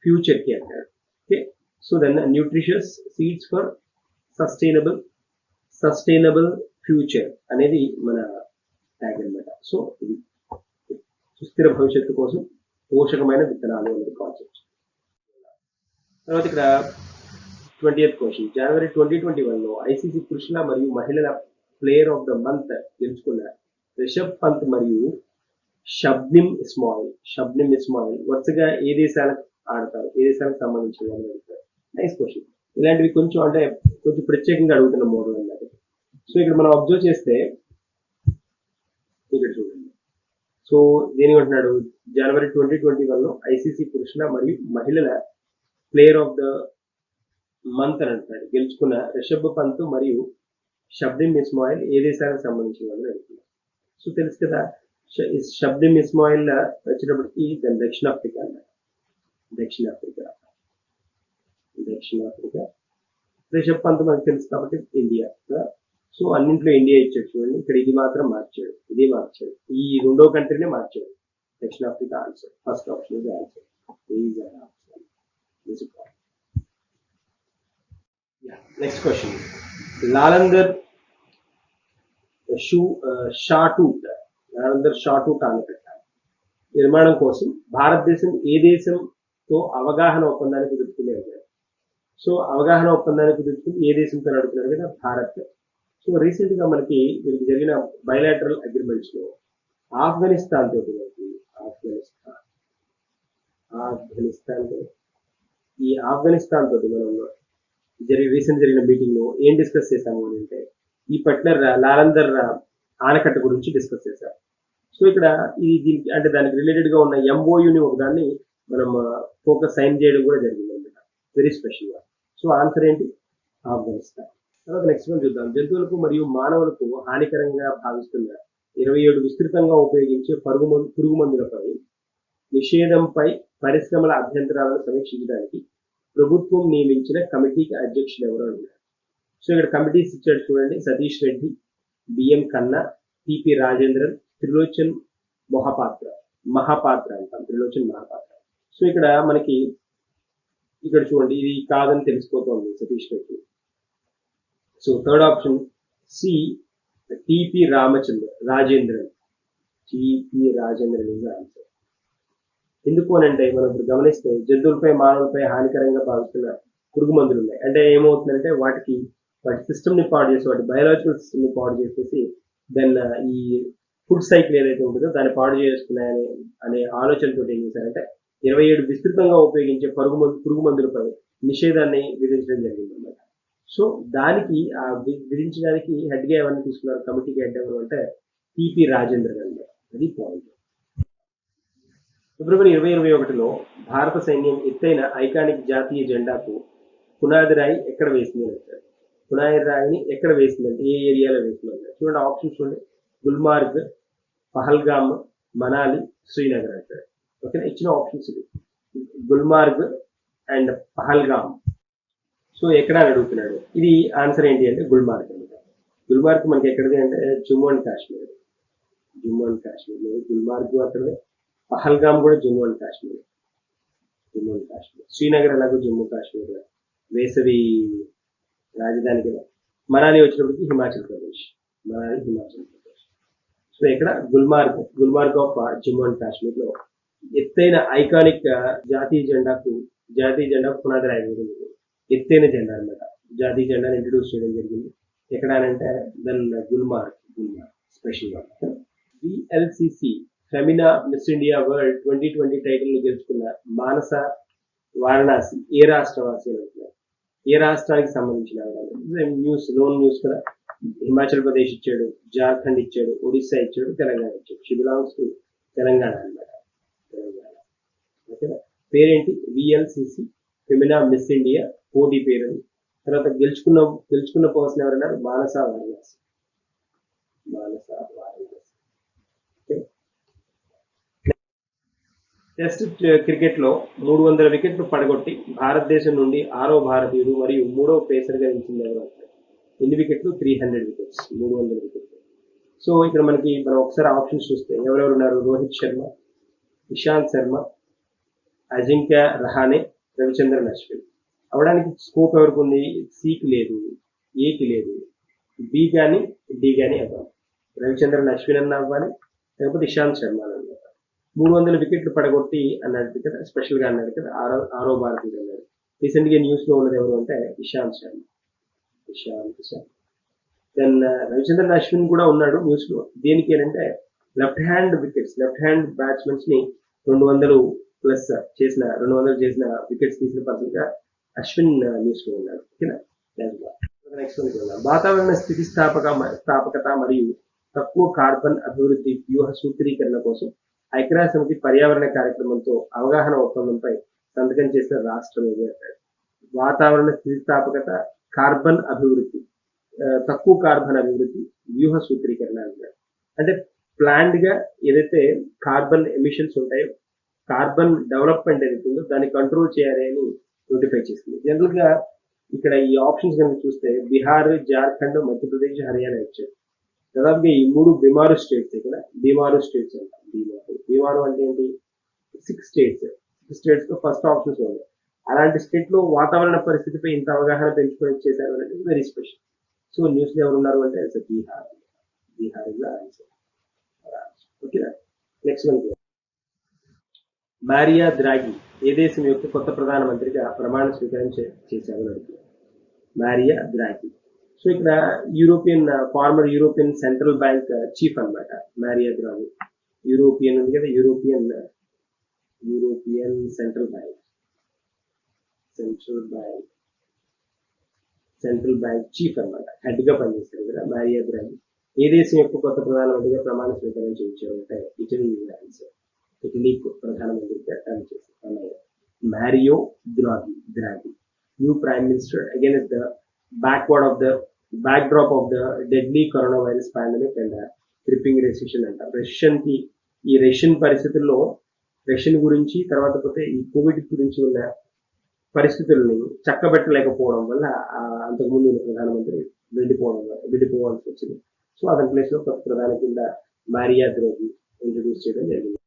ఫ్యూచర్ కి అంటారు. Okay, so then nutritious seeds for sustainable future అనేది మన ట్యాగ్ అనమాట. సో ఇది సుస్థిర భవిష్యత్తు కోసం పోషకమైన విత్తనాలు అనేది కాన్సెప్ట్. తర్వాత ఇక్కడ 20th క్వశ్చన్. జనవరి 2021లో ఐసీసీ పురుషుల మరియు మహిళల ప్లేయర్ ఆఫ్ ద మంత్ గెలుచుకున్న రిషబ్ పంత్ మరియు షబ్నిమ్ ఇస్మాయిల్ వరుసగా ఏ దేశాలకు ఆడతారు, ఏ దేశాలకు సంబంధించిన వాళ్ళు అడుగుతారు. Nice question. ఇలాంటివి కొంచెం ప్రత్యేకంగా అడుగుతున్న మోడల్ అన్నమాట. సో ఇక్కడ మనం అబ్జర్వ్ చేస్తే ఇక్కడ చూడండి. సో దేనికంటున్నాడు, జనవరి 2021లో ఐసీసీ పురుషుల మరియు మహిళల ప్లేయర్ ఆఫ్ ద మంత్ అని అంటున్నాడు. గెలుచుకున్న రిషబ్ పంత్ మరియు షబ్నిమ్ ఇస్మాయిల్ ఏ దేశానికి సంబంధించిన వాళ్ళు అడుగుతున్నారు. సో తెలుసు కదా, షబ్నిమ్ ఇస్మాయిల్ వచ్చినప్పటికీ దక్షిణాఫ్రికా అన్నమాట. దక్షిణాఫ్రికా. రిషబ్ పంత్ మనకు తెలుసు కాబట్టి ఇండియా. సో అన్నింటిలో ఇండియా ఇచ్చాడు చూడండి. ఇక్కడ ఇది మాత్రం మార్చాడు, ఇది మార్చాడు, ఈ రెండో కంట్రీనే మార్చాడు. Section Africa answer. First option is the answer. These are option. This is correct. Yeah. Next question. Lalandar షాటూట్ లాలందర్ షాటూట్ ఆనకట్ట నిర్మాణం కోసం భారతదేశం ఏ దేశంతో అవగాహన ఒప్పందాన్ని కుదుర్చుకుంది అంటారు. సో అవగాహన ఒప్పందాన్ని కుదుర్చుకుని ఏ దేశంతో నడుపుతున్నారు కదా, భారత్. సో రీసెంట్ గా మనకి వీరికి జరిగిన బయలాటరల్ అగ్రిమెంట్స్ లో ఆఫ్ఘనిస్తాన్ తోటి మనకి ఆఫ్ఘనిస్తాన్ తోటి మనం రీసెంట్ జరిగిన మీటింగ్ లో ఏం డిస్కస్ చేశాము అని అంటే ఈ పర్టికులర్ లాలందర్ ఆనకట్ట గురించి డిస్కస్ చేశారు. సో ఇక్కడ దీనికి అంటే దానికి రిలేటెడ్ గా ఉన్న ఎంఓయుని ఒకదాన్ని మనం ఫోకస్ సైన్ చేయడం కూడా జరిగింది అనమాట, వెరీ స్పెషల్ గా. సో ఆన్సర్ ఏంటి? ఆఫ్ఘనిస్తాన్. తర్వాత నెక్స్ట్ వన్ చూద్దాం. జంతువులకు మరియు మానవులకు హానికరంగా భావిస్తున్న 27 విస్తృతంగా ఉపయోగించే పురుగు మందులపై నిషేధంపై పరిశ్రమల అభ్యంతరాలను సమీక్షించడానికి ప్రభుత్వం నియమించిన కమిటీకి అధ్యక్షులు ఎవరు అన్నారు. సో ఇక్కడ కమిటీస్ ఇచ్చాడు చూడండి. సతీష్ రెడ్డి, బిఎం కన్నా, టిపి రాజేంద్రన్, త్రిలోచన్ మహాపాత్ర అంటాం, త్రిలోచన్ మహాపాత్ర. సో ఇక్కడ మనకి ఇక్కడ చూడండి, ఇది కాదని తెలిసిపోతుంది Satish Reddy. So third option C TP Rajendran is answer. ఎందుకు అని అంటే మనం ఇప్పుడు గమనిస్తే జంతువులపై మానవులపై హానికరంగా భావిస్తున్న పురుగు మందులు ఉన్నాయి. అంటే ఏమవుతుందంటే వాటి సిస్టమ్ ని పాడు చేసి, వాటి బయోలాజికల్ సిస్టమ్ ని పాడు చేసేసి దెన్ ఈ ఫుడ్ సైకిల్ ఏదైతే ఉంటుందో దాన్ని పాడు చేసుకున్నాయని అనే ఆలోచనతో ఏం చేశారంటే 27 విస్తృతంగా ఉపయోగించే పురుగు మందులపై నిషేధాన్ని విధించడం జరిగింది అన్నమాట. సో దానికి విధించడానికి హెడ్ గా ఎవరిని తీసుకున్నారు, కమిటీకి హెడ్ ఎవరు అంటే టిపి రాజేంద్రన్ అన్నమాట. అది పాయింట్. ఫిబ్రవరి 2021లో భారత సైన్యం ఎత్తైన ఐకానిక్ జాతీయ జెండాకు పునాది రాయి ఎక్కడ వేసింది అంటారు. పునాది రాయిని ఎక్కడ వేసిందంటే ఏ ఏరియాలో వేసిందంటే చూడండి, ఆప్షన్స్ చూడండి. గుల్మార్గ్, పహల్గామ్, మనాలి, శ్రీనగర్ అంటారు. ఓకేనా, ఇచ్చిన ఆప్షన్స్ ఇది గుల్మార్గ్ అండ్ పహల్గామ్. సో ఎక్కడ అని అడుగుతున్నాడు. ఇది ఆన్సర్ ఏంటి అంటే గుల్మార్గ్ అనమాట. గుల్మార్గ్ మనకి ఎక్కడిది అంటే జమ్మూ అండ్ కాశ్మీర్. గుల్మార్గ్ అక్కడదే. పహల్గామ్ కూడా జమ్మూ అండ్ కాశ్మీర్. శ్రీనగర్ ఎలాగో జమ్మూ కాశ్మీర్ వేసవి రాజధాని కదా. మనాలి వచ్చినప్పటికి హిమాచల్ ప్రదేశ్. సో ఇక్కడ గుల్మార్గ్ ఆఫ్ జమ్మూ అండ్ కాశ్మీర్ లో ఎత్తైన ఐకానిక్ జాతీయ జెండాకు పునాది రాయి జరిగింది. ఎత్తైన జెండా అనమాట. జాతీయ జెండాను ఇంట్రడ్యూస్ చేయడం జరిగింది. ఎక్కడ అంటే దెన్ గుల్మార్గ్ స్పెషల్ గా. VLCC Femina miss India world 2020 title ని గెలుచుకున్న మానస వారణాసి ఏ రాష్ట్రవాసి అని అంటున్నారు. ఏ రాష్ట్రానికి సంబంధించిన నోన్ న్యూస్ కదా. హిమాచల్ ప్రదేశ్ ఇచ్చాడు, జార్ఖండ్ ఇచ్చాడు, ఒడిస్సా ఇచ్చాడు, తెలంగాణ ఇచ్చాడు. షీ బిలాంగ్స్ టు తెలంగాణ అనమాట. ఓకేనా, పేరేంటి? విఎల్సిసి ఫెమినా మిస్ ఇండియా పోటీ పేరు. తర్వాత గెలుచుకున్న పర్సన్ ఎవరన్నారు? మానస వారణాసి. టెస్ట్ క్రికెట్ లో 300 వికెట్లు పడగొట్టి భారతదేశం నుండి 6వ భారతీయుడు మరియు 3వ పేసర్ గా నిలిచింది ఎవరు అంటారు. ఎన్ని వికెట్లు? 300 వికెట్స్. 300 వికెట్లు. సో ఇక్కడ మనం ఒకసారి ఆప్షన్స్ చూస్తే ఎవరెవరు ఉన్నారు? రోహిత్ శర్మ, ఇషాంత్ శర్మ, అజింక్య రహానే, రవిచంద్రన్ అశ్విన్. అవడానికి స్కోప్ ఎవరికి ఉంది? సికి లేదు, ఏకి లేదు, బి కానీ డి కానీ అవ్వాలి. రవిచంద్రన్ అశ్విన్ అన్న అవ్వాలి, లేకపోతే ఇషాంత్ శర్మ అని అన్నమాట. 300 వికెట్లు పడగొట్టి అన్నాడు కదా, స్పెషల్ గా అన్నాడు కదా, 6వ భారతీయుడు అన్నాడు. రీసెంట్ గా న్యూస్ లో ఉన్నది ఎవరు అంటే ఇషాంత్ శర్మ. దెన్ రవిచంద్రన్ అశ్విన్ కూడా ఉన్నాడు న్యూస్ లో. దేనికి అంటే లెఫ్ట్ హ్యాండ్ బ్యాట్స్మెన్స్ ని 200 చేసిన వికెట్స్ తీసిన పర్సన్ గా అశ్విన్ న్యూస్ లో ఉన్నాడు. ఓకేనా, నెక్స్ట్ వాతావరణ స్థితిస్థాపకత మరియు తక్కువ కార్బన్ అభివృద్ధి వ్యూహ సూత్రీకరణ కోసం ఐక్యరాజ్య సమితి పర్యావరణ కార్యక్రమంతో అవగాహన ఒప్పందంపై సంతకం చేసిన రాష్ట్రం ఏది అంటారు. వాతావరణ స్థితిస్థాపకత, కార్బన్ అభివృద్ధి, తక్కువ కార్బన్ అభివృద్ధి వ్యూహ సూత్రీకరణ అంటారు. అంటే ప్లాన్డ్ గా ఏదైతే కార్బన్ ఎమిషన్స్ ఉంటాయో, కార్బన్ డెవలప్మెంట్ ఏదైతే ఉందో దాన్ని కంట్రోల్ చేయాలి అని నోటిఫై చేసింది. జనరల్ గా ఇక్కడ ఈ ఆప్షన్స్ కనుక చూస్తే బీహార్, జార్ఖండ్, మధ్యప్రదేశ్, హర్యానా ఇచ్చారు. దాదాపుగా ఈ 3 బీమారు స్టేట్స్ ఇక్కడ బీమారు స్టేట్స్ అంటారు. బీమారు అంటే ఏంటి? 6 స్టేట్స్ లో ఫస్ట్ ఆప్షన్స్ ఉన్నాయి. అలాంటి స్టేట్ లో వాతావరణ పరిస్థితిపై ఇంత అవగాహన పెంచుకొని చేశారు అనేది వెరీ స్పెషల్. సో న్యూస్ లో ఎవరు ఉన్నారు అంటే Bihar. Bihar is the answer. ఓకేనా? Next one. మారియా ద్రాగి ఏ దేశం యొక్క కొత్త ప్రధానమంత్రిగా ప్రమాణ స్వీకారం చేశారు అడుగుతున్నారు. Maria Draghi. సో ఇక్కడ former European central bank chief అన్నమాట మారియా ద్రాగి. యూరోపియన్ ఉంది కదా, యూరోపియన్ సెంట్రల్ బ్యాంక్ చీఫ్ అన్నమాట, హెడ్ గా పనిచేస్తారు కదా మారియా ద్రాగి. ఏ దేశం యొక్క కొత్త ప్రధానమంత్రిగా ప్రమాణ స్వీకారం చేయించారు అంటే ఇటలీ ఆన్సర్. ఇటలీ ప్రధానమంత్రిగా పనిచేస్తారు Mario Draghi. New prime minister again is the backdrop of the deadly coronavirus pandemic and gripping recession అంట. రష్యన్ పరిస్థితుల్లో రష్యన్ గురించి తర్వాత పోతే ఈ కోవిడ్ గురించి ఉన్న పరిస్థితుల్ని చక్కబెట్టలేకపోవడం వల్ల అంతకుముందు ప్రధానమంత్రి వెళ్ళిపోవాల్సి వచ్చింది. సో అతని ప్లేస్ లో కొత్త ప్రధాని కింద మారియా ద్రాగి ఇంట్రడ్యూస్ చేయడం జరిగింది.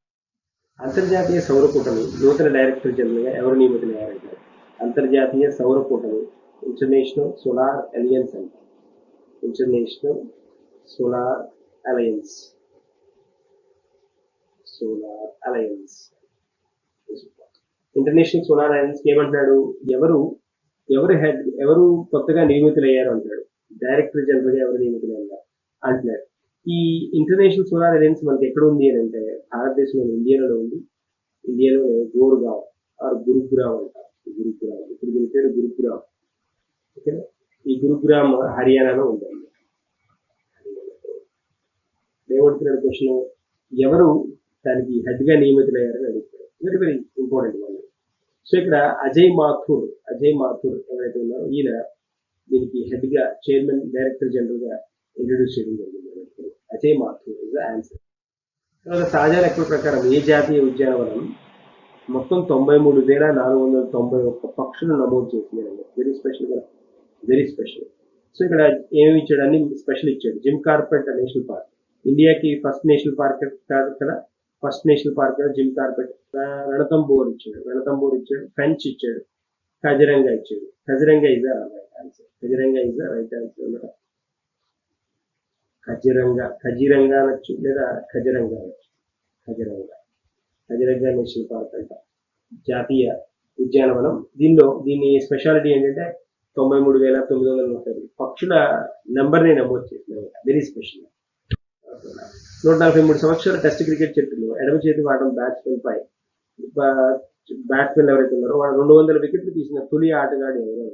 అంతర్జాతీయ సౌర కూటమి నూతన డైరెక్టర్ జనరల్ గా ఎవరు నియమితులయ్యారంటారు? అంతర్జాతీయ సౌర కూటమి ఇంటర్నేషనల్ సోలార్ అలయన్స్ అంట. International solar alliance international solar alliance ఏమంటున్నాడు? ఎవరు కొత్తగా నియమితులయ్యారు అంటాడు. డైరెక్టర్ జనరల్ గా ఎవరు నియమితులయ్యారు అంటున్నాడు. ఈ ఇంటర్నేషనల్ సోలార్ అలయన్స్ మనకి ఎక్కడ ఉంది అని అంటే భారతదేశంలో ఇండియాలో ఉంది. ఇండియాలోనే గోర్గావ్ ఆర్ గురుగ్రామ్ అంటారు. ఇప్పుడు దీని పేరు గురుగ్రామ్. ఓకేనా? ఈ గురుగ్రామ్ హర్యానాలో ఉంటుంది. ఏమడుతున్నాడు క్వశ్చన్? ఎవరు దానికి హెడ్ గా నియమితులయ్యారని అడుగుతారు. వెరీ వెరీ ఇంపార్టెంట్ వాళ్ళు. సో ఇక్కడ అజయ్ మాథూర్ ఎవరైతే ఉన్నారో ఈయన దీనికి హెడ్ గా చైర్మన్ డైరెక్టర్ జనరల్ గా ఇంట్రడ్యూస్ చేయడం జరిగింది. Ajay Mathur is the answer. తర్వాత తాజా లెక్కల ప్రకారం ఏ జాతీయ ఉద్యానవనం మొత్తం 93,491 పక్షులు నమోదు చేసింది. వెరీ స్పెషల్ కదా, వెరీ స్పెషల్. సో ఇక్కడ ఏమి ఇచ్చాడు? అన్ని స్పెషల్ ఇచ్చాడు. జిమ్ కార్పెట్ నేషనల్ పార్క్ ఇండియాకి ఫస్ట్ నేషనల్ పార్క్ కాదు కదా, first national park gym carpet. Ranthambore ఇచ్చాడు. ఫెంచ్ ఇచ్చాడు. ఖజరంగా ఇచ్చాడు. Kaziranga is the right answer. అన్నమాట. ఖజీరంగా అనొచ్చు లేదా ఖజరంగా అనొచ్చు. ఖజరంగా నేషనల్ పార్క్ అంట జాతీయ ఉద్యానవనం. దీని స్పెషాలిటీ ఏంటంటే 93,930 పక్షుల నెంబర్ ని నమోదు చేసింది. Very special. 143 సంవత్సరాల టెస్ట్ క్రికెట్ చరిత్రలో ఎడమ చేతి వాడడం బ్యాట్స్మెన్ ఎవరైతే ఉన్నారో వాళ్ళు 200 వికెట్లు తీసిన తొలి ఆటగాడు ఎవరో.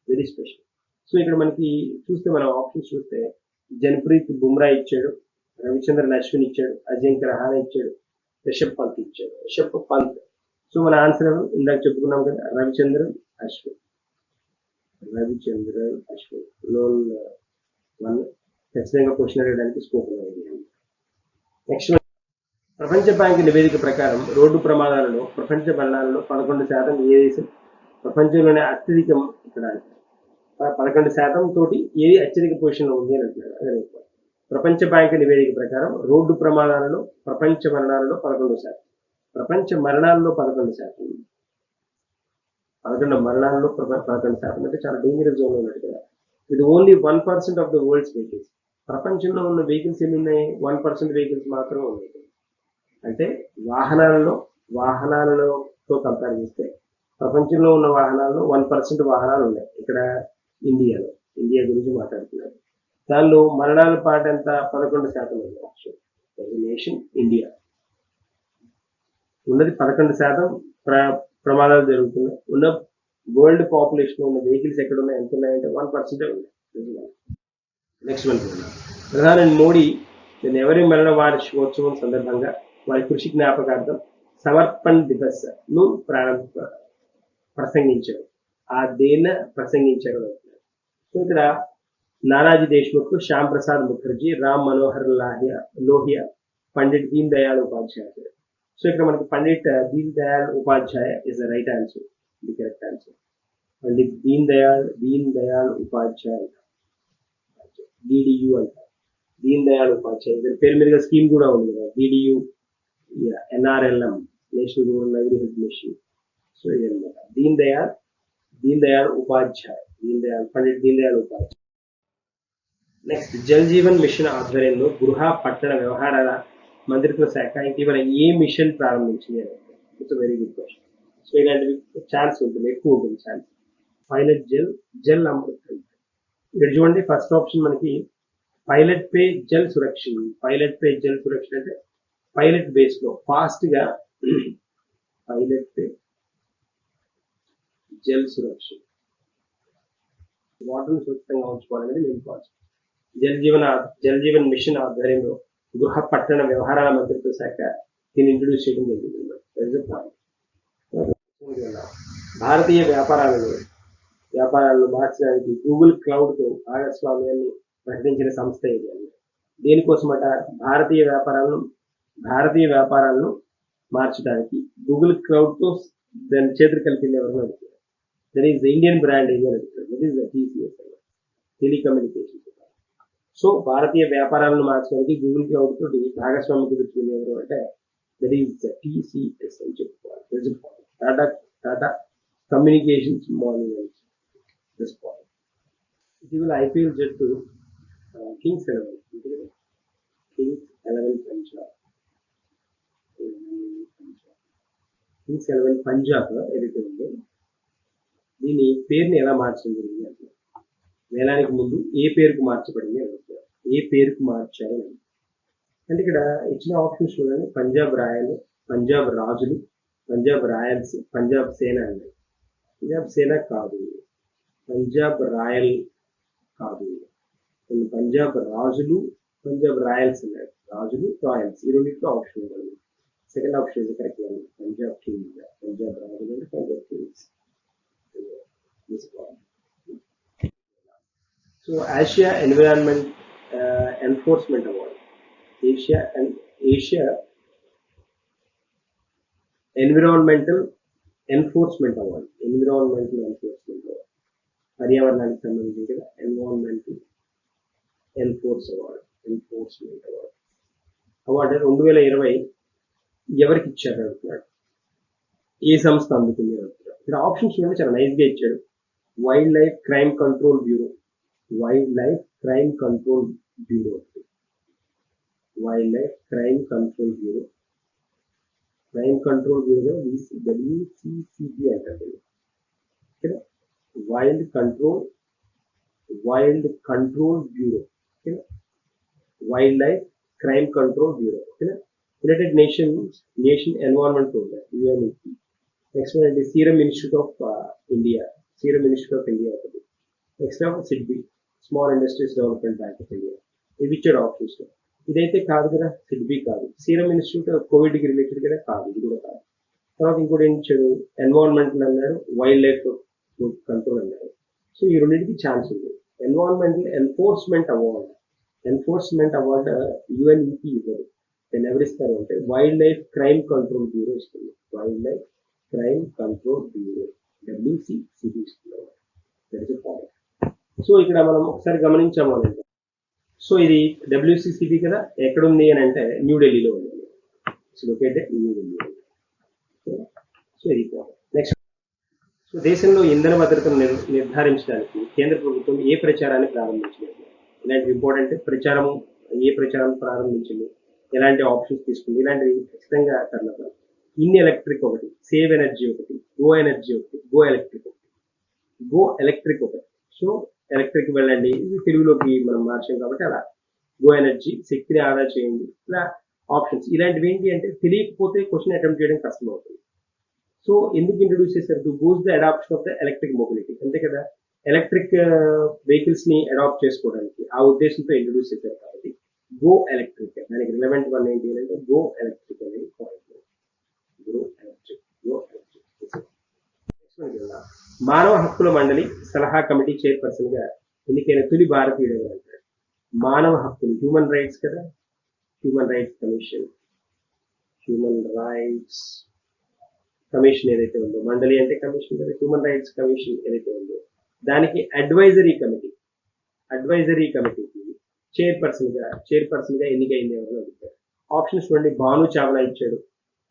Very special. సో ఇక్కడ మనకి చూస్తే మనం ఆప్షన్స్ చూస్తే జన్ప్రీత్ బుమ్రా ఇచ్చాడు, రవిచంద్రన్ అశ్విన్ ఇచ్చాడు, అజింక్య రహానే ఇచ్చాడు, రిషబ్ పంత్. సో మన ఆన్సర్ ఇందాక చెప్పుకున్నాం కదా, రవిచంద్రన్ అశ్విన్. లోన్ 1 ఖచ్చితంగా క్వశ్చన్ అడగడానికి స్కోప్ ఉంది. నెక్స్ట్, ప్రపంచ బ్యాంక్ నివేదిక ప్రకారం రోడ్డు ప్రమాదాలలో ప్రపంచ మరణాలలో 11% ఏ దేశం ప్రపంచంలోనే అత్యధికం? ఇక్కడ 11% తోటి ఏది అత్యధిక పొజిషన్ లో ఉంది అని అంటున్నారు. ప్రపంచ బ్యాంక్ నివేదిక ప్రకారం రోడ్డు ప్రమాదాలలో ప్రపంచ మరణాలలో 11%. ప్రపంచ మరణాలలో 11%. 11 మరణాలలో 11% అంటే చాలా డేంజరస్ జోన్ ఉన్నట్టు కదా. ఇది only 1% of the world's vehicles. ప్రపంచంలో ఉన్న వెహికల్స్ ఎన్ని ఉన్నాయి? 1% వెహికల్స్ మాత్రమే ఉన్నాయి. అంటే వాహనాలతో కంపేర్ చేస్తే ప్రపంచంలో ఉన్న వాహనాల్లో 1% వాహనాలు ఉన్నాయి. ఇక్కడ ఇండియా గురించి మాట్లాడుతున్నారు. దానిలో మరణాల పాట ఎంత? 11% ఉంది. నేషన్ ఇండియా ఉన్నది 11% ప్రమాదాలు జరుగుతున్నాయి. ఉన్న వరల్డ్ పాపులేషన్ ఉన్న వెహికల్స్ ఎక్కడ ఉన్నాయి, ఎంత ఉన్నాయంటే 1% ఉన్నాయి. Next one. ప్రధాని మోడీ ఎవరి మరణ వార్షికోత్సవం సందర్భంగా వారి కృషి జ్ఞాపకార్థం సమర్పణ్ దివస్ ను ప్రసంగించారు. ఆ దేన్న ప్రసంగించారు. సో ఇక్కడ నానాజీ దేశ్ముఖ్, శ్యామ్ ప్రసాద్ ముఖర్జీ, రామ్ మనోహర్ లోహియా, పండిట్ దీన్ దయాళ్ ఉపాధ్యాయ. సో ఇక్కడ మనకి Pandit Deen Dayal Upadhyaya is the right answer, the correct answer. Pandit Deen Dayal Upadhyaya, DDU అంటారు. దీన్ దయాళ్ ఉపాధ్యాయ పేరు మీదుగా స్కీమ్ కూడా ఉంది కదా, DDU NRLM, national rural livelihood machine. So ఇదన్నమాట దీన్ దయాళ్ ఉపాధ్యాయ్, పండిట్ దీన్ దయాళ్ ఉపాధ్యాయ్. నెక్స్ట్, జల్ జీవన్ మిషన్ ఆధ్వర్యంలో గృహ పట్టణ వ్యవహారాల మంత్రిత్వ శాఖ ఇటీవల ఏ మిషన్ ప్రారంభించింది? It's very good question. So ఇలాంటివి ఛాన్స్ ఉంటుంది, ఎక్కువ ఉంటుంది ఛాన్స్. పైలట్ జల్ అమృత్. ఇక్కడ చూడండి, ఫస్ట్ ఆప్షన్ మనకి పైలట్ పే జల్ సురక్ష. పైలట్ పే జల్ సురక్ష అంటే పైలట్ బేస్ లో ఫాస్ట్ గా పైలట్ పే జల్ సురక్ష, వాటర్ని సురక్షితంగా ఉంచుకోవాలనేది main concept. Jal Jeevan mission ఆధ్వర్యంలో గృహ పట్టణ వ్యవహారాల మంత్రిత్వ శాఖ దీన్ని ఇంట్రొడ్యూస్ చేయడం జరిగింది. భారతీయ వ్యాపారాలను మార్చడానికి గూగుల్ క్లౌడ్ తో భాగస్వామ్యాన్ని ప్రకటించిన సంస్థ ఇది. దేనికోసమట? భారతీయ వ్యాపారాలను మార్చడానికి గూగుల్ క్లౌడ్ తో దాని చేతులు కలిపింది ఎవరైనా అడుగుతారు. దట్ ఈస్ ఇండియన్ బ్రాండ్ ఏది అని అడుగుతారు. That is TCS, telecommunication. So భారతీయ వ్యాపారాలను మార్చడానికి గూగుల్ క్లౌడ్ తోటి భాగస్వామ్యం కుదుర్చుకుంది ఎవరు అంటే దట్ ఈస్ TCS అని చెప్పుకోవాలి. Tata communications monument. ఇటీవల IPL జట్టు కింగ్స్ 11 పంజాబ్ ఏదైతే ఉందో దీని పేరుని ఎలా మార్చడం జరిగింది అంటే, వేలానికి ముందు ఏ పేరుకు మార్చబడింది అడుగుతారు. ఏ పేరుకు మార్చారు అంటే ఇక్కడ ఇచ్చిన ఆప్షన్స్ చూడండి. పంజాబ్ రాయల్, పంజాబ్ రాజులు, పంజాబ్ రాయల్స్, పంజాబ్ సేన అన్నాయి. పంజాబ్ సేన కాదు, పంజాబ్ రాయల్ కాదు, పంజాబ్ రాజులు, పంజాబ్ రాయల్స్ అన్నాడు. రాజులు, రాయల్స్ ఈ రెండింటిలో ఆప్షన్ ఇవ్వాలి. సెకండ్ ఆప్షన్ ఇది కరెక్ట్. పంజాబ్ కింగ్స్, పంజాబ్ రాజులు అంటే Punjab Kings. So Asia environment enforcement award, Asia environmental enforcement award, పర్యావరణానికి సంబంధించి కదా, ఎన్విరాన్మెంటల్ ఎన్ఫోర్స్మెంట్ అవార్డు 2020 ఎవరికి ఇచ్చారు అంటున్నాడు. ఏ సంస్థ అందుకుంది అంటున్నాడు. ఇక్కడ ఆప్షన్స్ చూడండి, చాలా నైస్ గా ఇచ్చాడు. Wildlife crime control bureau, wildlife crime control bureau, WCCB అంటారు. Wild control bureau, wildlife crime control bureau. United Nation environment programme, UNEP. Next one Serum Institute of India ఒకటి. Next SIDBI, small industries development bank of India. ఇవి ఇచ్చాడు options లో. ఇదైతే కాదు కదా, SIDBI కాదు. Serum Institute Covid కి related కదా, కాదు, ఇది కూడా కాదు. తర్వాత ఇంకోటి ఏం ఇచ్చాడు, ఎన్విరాన్మెంటల్ అన్నాడు, వైల్డ్ లైఫ్ కంట్రోల్ అన్నాడు. సో ఈ రెండింటికి ఛాన్స్ ఉంది. ఎన్విరాన్మెంటల్ ఎన్ఫోర్స్మెంట్ అవార్డు UNEP ఇవ్వదు. దాన్ని ఎవరిస్తారు అంటే wildlife crime control bureau ఇస్తుంది. Wildlife crime control bureau, WCCB ఇస్తున్నారు. సో ఇక్కడ మనం ఒకసారి గమనించాము అంటే, సో ఇది WCCB కదా, ఎక్కడుంది అని అంటే న్యూఢిల్లీలో ఉంది. లొకేటెడ్ న్యూఢిల్లీ. సో ఇది నెక్స్ట్. సో దేశంలో ఇంధన భద్రతను నిర్ధారించడానికి కేంద్ర ప్రభుత్వం ఏ ప్రచారాన్ని ప్రారంభించింది? ఇలాంటి ఇంపార్టెంట్ ప్రచారం, ఏ ప్రచారం ప్రారంభించింది, ఎలాంటి ఆప్షన్స్ తీసుకుంది, ఇలాంటివి ఖచ్చితంగా తర్వాత. ఇన్ ఎలక్ట్రిక్ ఒకటి, సేవ్ ఎనర్జీ ఒకటి, గో ఎనర్జీ ఒకటి, గో ఎలక్ట్రిక్ ఒకటి. సో ఎలక్ట్రిక్ వెళ్ళండి, ఇది తెలుగులోకి మనం మార్చాం కాబట్టి అలా. గో ఎనర్జీ, శక్తిని ఆదా చేయండి, ఇలా ఆప్షన్స్. ఇలాంటివి ఏంటి అంటే తెలియకపోతే క్వశ్చన్ అటెంప్ట్ చేయడం కష్టం అవుతుంది. సో ఎందుకు ఇంట్రొడ్యూస్ చేశారు? To boost the adoption of the electric mobility, అంతే కదా, ఎలక్ట్రిక్ వెహికల్స్ ని అడాప్ట్ చేసుకోవడానికి ఆ ఉద్దేశంతో ఇంట్రొడ్యూస్ చేశారు కాబట్టి గో ఎలక్ట్రిక్. దానికి రిలవెంట్ వన్ ఏంటి అంటే గో ఎలక్ట్రిక్ అనేది పాయింట్. మానవ హక్కుల మండలి సలహా కమిటీ చైర్పర్సన్ గా ఎన్నికైన తొలి భారతీయుడు అంటారు. మానవ హక్కులు, హ్యూమన్ రైట్స్ కదా, హ్యూమన్ రైట్స్ కమిషన్ ఏదైతే ఉందో, మండలి అంటే కమిషన్ కదా, హ్యూమన్ రైట్స్ కమిషన్ ఏదైతే ఉందో దానికి అడ్వైజరీ కమిటీకి చైర్పర్సన్ గా ఎన్నికైంది ఎవరు అడుగుతారు. ఆప్షన్స్ చూడండి, భాను చావ్లా ఇచ్చాడు,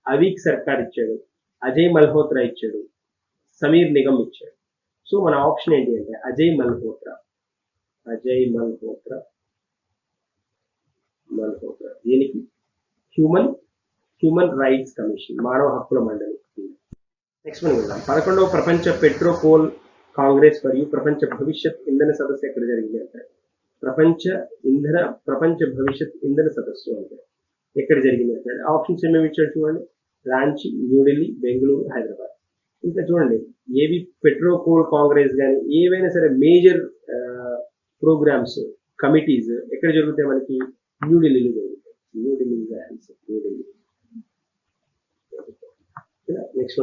అవీక్ సర్కార్ ఇచ్చాడు, అజయ్ మల్హోత్రా ఇచ్చాడు, సమీర్ నిగమ్ ఇచ్చాడు. సో మన ఆప్షన్ ఏంటి అంటే అజయ్ మల్హోత్రా. అజయ్ మల్హోత్రా మల్హోత్రా దీనికి హ్యూమన్ రైట్స్ కమిషన్, మానవ హక్కుల మండలి. నెక్స్ట్ మనం వెళ్దాం. 11వ ప్రపంచ పెట్రో కోల్ కాంగ్రెస్ మరియు ప్రపంచ భవిష్యత్ ఇంధన సదస్సు ఎక్కడ జరిగింది అంటే ప్రపంచ భవిష్యత్ ఇంధన సదస్సు అంటే ఎక్కడ జరిగింది అంటే ఆప్షన్స్ ఏమేమి ఇచ్చాడు చూడండి, రాంచీ, న్యూఢిల్లీ, బెంగళూరు, హైదరాబాద్. ఇంకా చూడండి, ఏవి పెట్రో కోల్ కాంగ్రెస్ కానీ ఏవైనా సరే మేజర్ ప్రోగ్రామ్స్, కమిటీస్ ఎక్కడ జరుగుతాయి మనకి, న్యూఢిల్లీలో జరుగుతాయి. New Delhi New Delhi. Next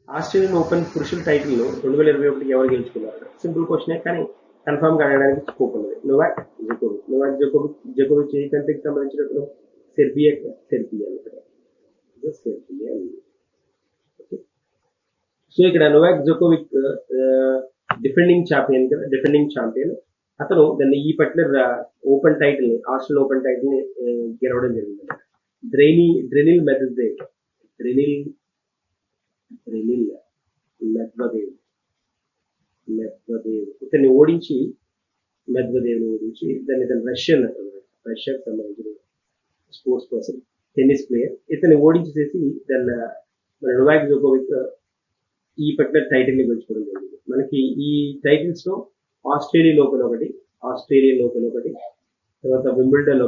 Australian open పురుషుల టైటిల్ 2021 ఎవరు గెలుచుకున్నారు? సింపుల్ క్వశ్చనే, కానీ కన్ఫర్మ్ గా అడగడానికి స్కోప్ ఉన్నది. నోవాక్ జోకోవిచ్ ఏ కంట్రీకి సంబంధించినప్పుడు సెర్బియా. సో ఇక్కడ నోవాక్ జోకోవిక్ డిఫెండింగ్ ఛాంపియన్. అతను దాన్ని ఈ పర్టికులర్ ఓపెన్ టైటిల్ ని, ఆస్ట్రేలియన్ ఓపెన్ టైటిల్ ని గెలవడం జరిగింది. డ్రెనిల్ మెద్వదేవ్ ఇతన్ని ఓడించి, మెద్వదేవ్ని ఓడించి దాన్ని రష్యాకి సంబంధించిన స్పోర్ట్స్ పర్సన్, టెన్నిస్ ప్లేయర్, ఇతన్ని ఓడించేసి దాన్ని మన నోవాక్ జోకోవిక్ ఈ పర్టికులర్ టైటిల్ ని గెలుచుకోవడం జరిగింది. మనకి ఈ టైటిల్స్ లో ఆస్ట్రేలియన్ ఓపెన్ ఒకటి, తర్వాత Wimbledon,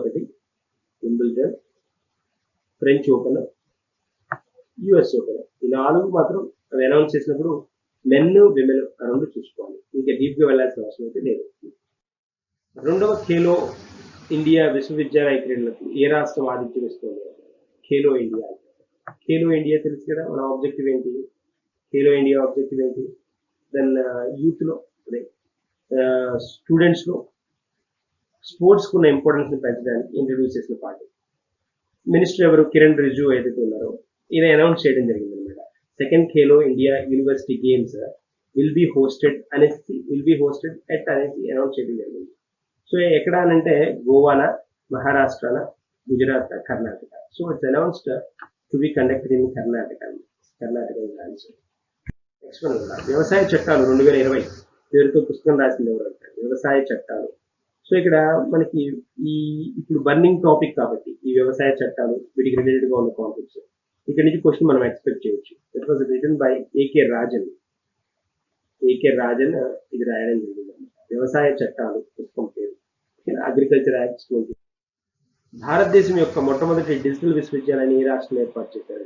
French open, US open, ఈ 4 మాత్రం అవి అనౌన్స్ చేసినప్పుడు మెన్, విమెన్ రెండు చూసుకోవాలి. ఇంకా డీప్ గా వెళ్లాల్సిన అవసరం అయితే లేదు. 2వ ఖేలో ఇండియా విశ్వవిద్యాలయ క్రీడలకు ఏ రాష్ట్రం ఆతిథ్యం ఇస్తుంది? ఖేలో ఇండియా తెలుసు కదా, మన ఆబ్జెక్టివ్ ఏంటి? ఖేలో ఇండియా ఆబ్జెక్టివ్ ఏంటి? దెన్ యూత్ లో, అదే స్టూడెంట్స్ లో స్పోర్ట్స్ కున్న ఇంపార్టెన్స్ ని పెంచడానికి ఇంట్రడ్యూస్ చేసిన పార్టీ. మినిస్టర్ ఎవరు? కిరణ్ రిజిజు ఏదైతే ఉన్నారో ఇది అనౌన్స్ చేయడం జరిగింది అనమాట. 2nd Khelo India university games will be hosted అనేసి అనౌన్స్ చేయడం జరిగింది. సో ఎక్కడ అనంటే గోవానా, మహారాష్ట్రనా, Gujarat, Karnataka. So it's announced to be conducted in Karnataka. Next one వ్యవసాయ చట్టాలు 2020 పేరుతో పుస్తకం రాసింది ఎవరు అంటే వ్యవసాయ చట్టాలు. సో ఇక్కడ మనకి ఇప్పుడు బర్నింగ్ టాపిక్ కాబట్టి ఈ వ్యవసాయ చట్టాలు, వీటికి రిలేటెడ్ గా ఉన్న కాన్సెప్ట్స్, ఇక్కడ నుంచి క్వశ్చన్ మనం ఎక్స్పెక్ట్ చేయొచ్చు. It was written by AK Rajan ఇది రాయడం జరిగింది. వ్యవసాయ చట్టాలు పుస్తకం పేరు అగ్రికల్చర్ యాక్ట్ 20. భారతదేశం యొక్క మొట్టమొదటి డిజిటల్ విశ్వవిద్యాలయాన్ని ఈ రాష్ట్రంలో ఏర్పాటు చేశారు?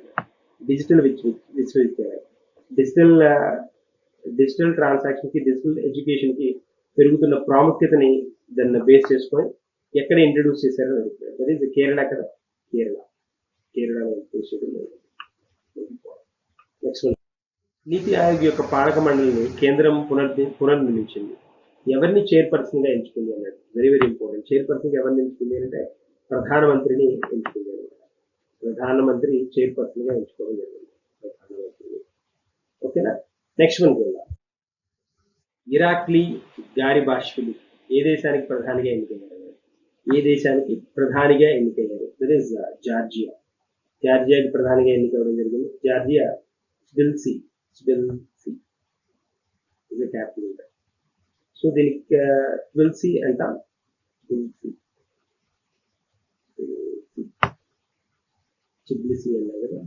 డిజిటల్ విశ్వవిద్యాలయం. డిజిటల్ ట్రాన్సాక్షన్ కి, డిజిటల్ ఎడ్యుకేషన్ కి పెరుగుతున్న ప్రాముఖ్యతని దాన్ని బేస్ చేసుకొని ఎక్కడ ఇంట్రడ్యూస్ చేశారో అడుగుతారు. దట్ ఈస్ కేరళ కదా, కేరళ. నెక్స్ట్ నీతి ఆయోగ్ యొక్క పాలక మండలిని కేంద్రం పునర్నిర్మించింది. ఎవరిని చైర్పర్సన్ గా ఎంచుకుంది అన్నాడు. Very very important. చైర్పర్సన్ గా ఎవరిని ఎంచుకుంది అంటే ప్రధానమంత్రిని ఎంచుకుంది అనమాట. ప్రధానమంత్రి చైర్పర్సన్ గా ఎంచుకోవడం జరిగింది, ప్రధానమంత్రిని. ఓకేనా? నెక్స్ట్ వన్కి వెళ్దాం. ఇరాక్లీ గారిబాష్విలి ఏ దేశానికి ప్రధానిగా ఎన్నికయ్యారు? దట్ ఈస్ జార్జియాకి ప్రధానిగా ఎన్నికవడం జరిగింది. Georgia Tbilisi is capital. So దీనికి ట్బిలిసి అంటాం. ట్బిలిసి అన్నా కదా,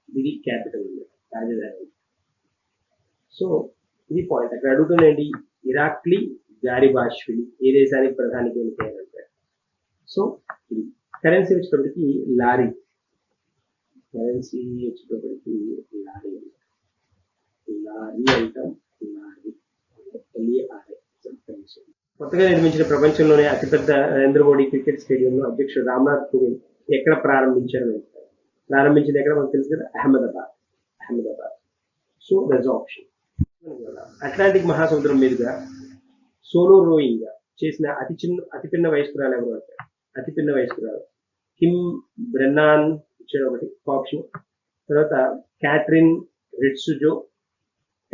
ఇది క్యాపిటల్ రాజధాని. సో ఇది పాయింట్. అక్కడ అడుగుతుందండి, ఇరాక్లీ గారిబాష్విలి ఏ దేశానికి ప్రధానికి ఎన్నికయ్యారంటే. సో ఇది కరెన్సీ వచ్చేటప్పటికి లారీ అంటాం. కొత్తగా నిర్మించిన ప్రపంచంలోనే అతిపెద్ద నరేంద్ర మోడీ క్రికెట్ స్టేడియంలో అధ్యక్షుడు రామ్నాథ్ కోవింద్ ఎక్కడ ప్రారంభించారు? ప్రారంభించింది ఎక్కడ మనకు తెలుసు కదా, Ahmedabad. So that's option. Atlantic మహాసముద్రం మీదుగా సోలో రోయింగ్ చేసిన అతిపిన్న వయస్కురాలు ఎవరు అంటే కిమ్ బ్రెన్నాన్ ఇచ్చాడు ఒకటి ఆప్షన్. తర్వాత క్యాథరిన్ రిట్సుజో,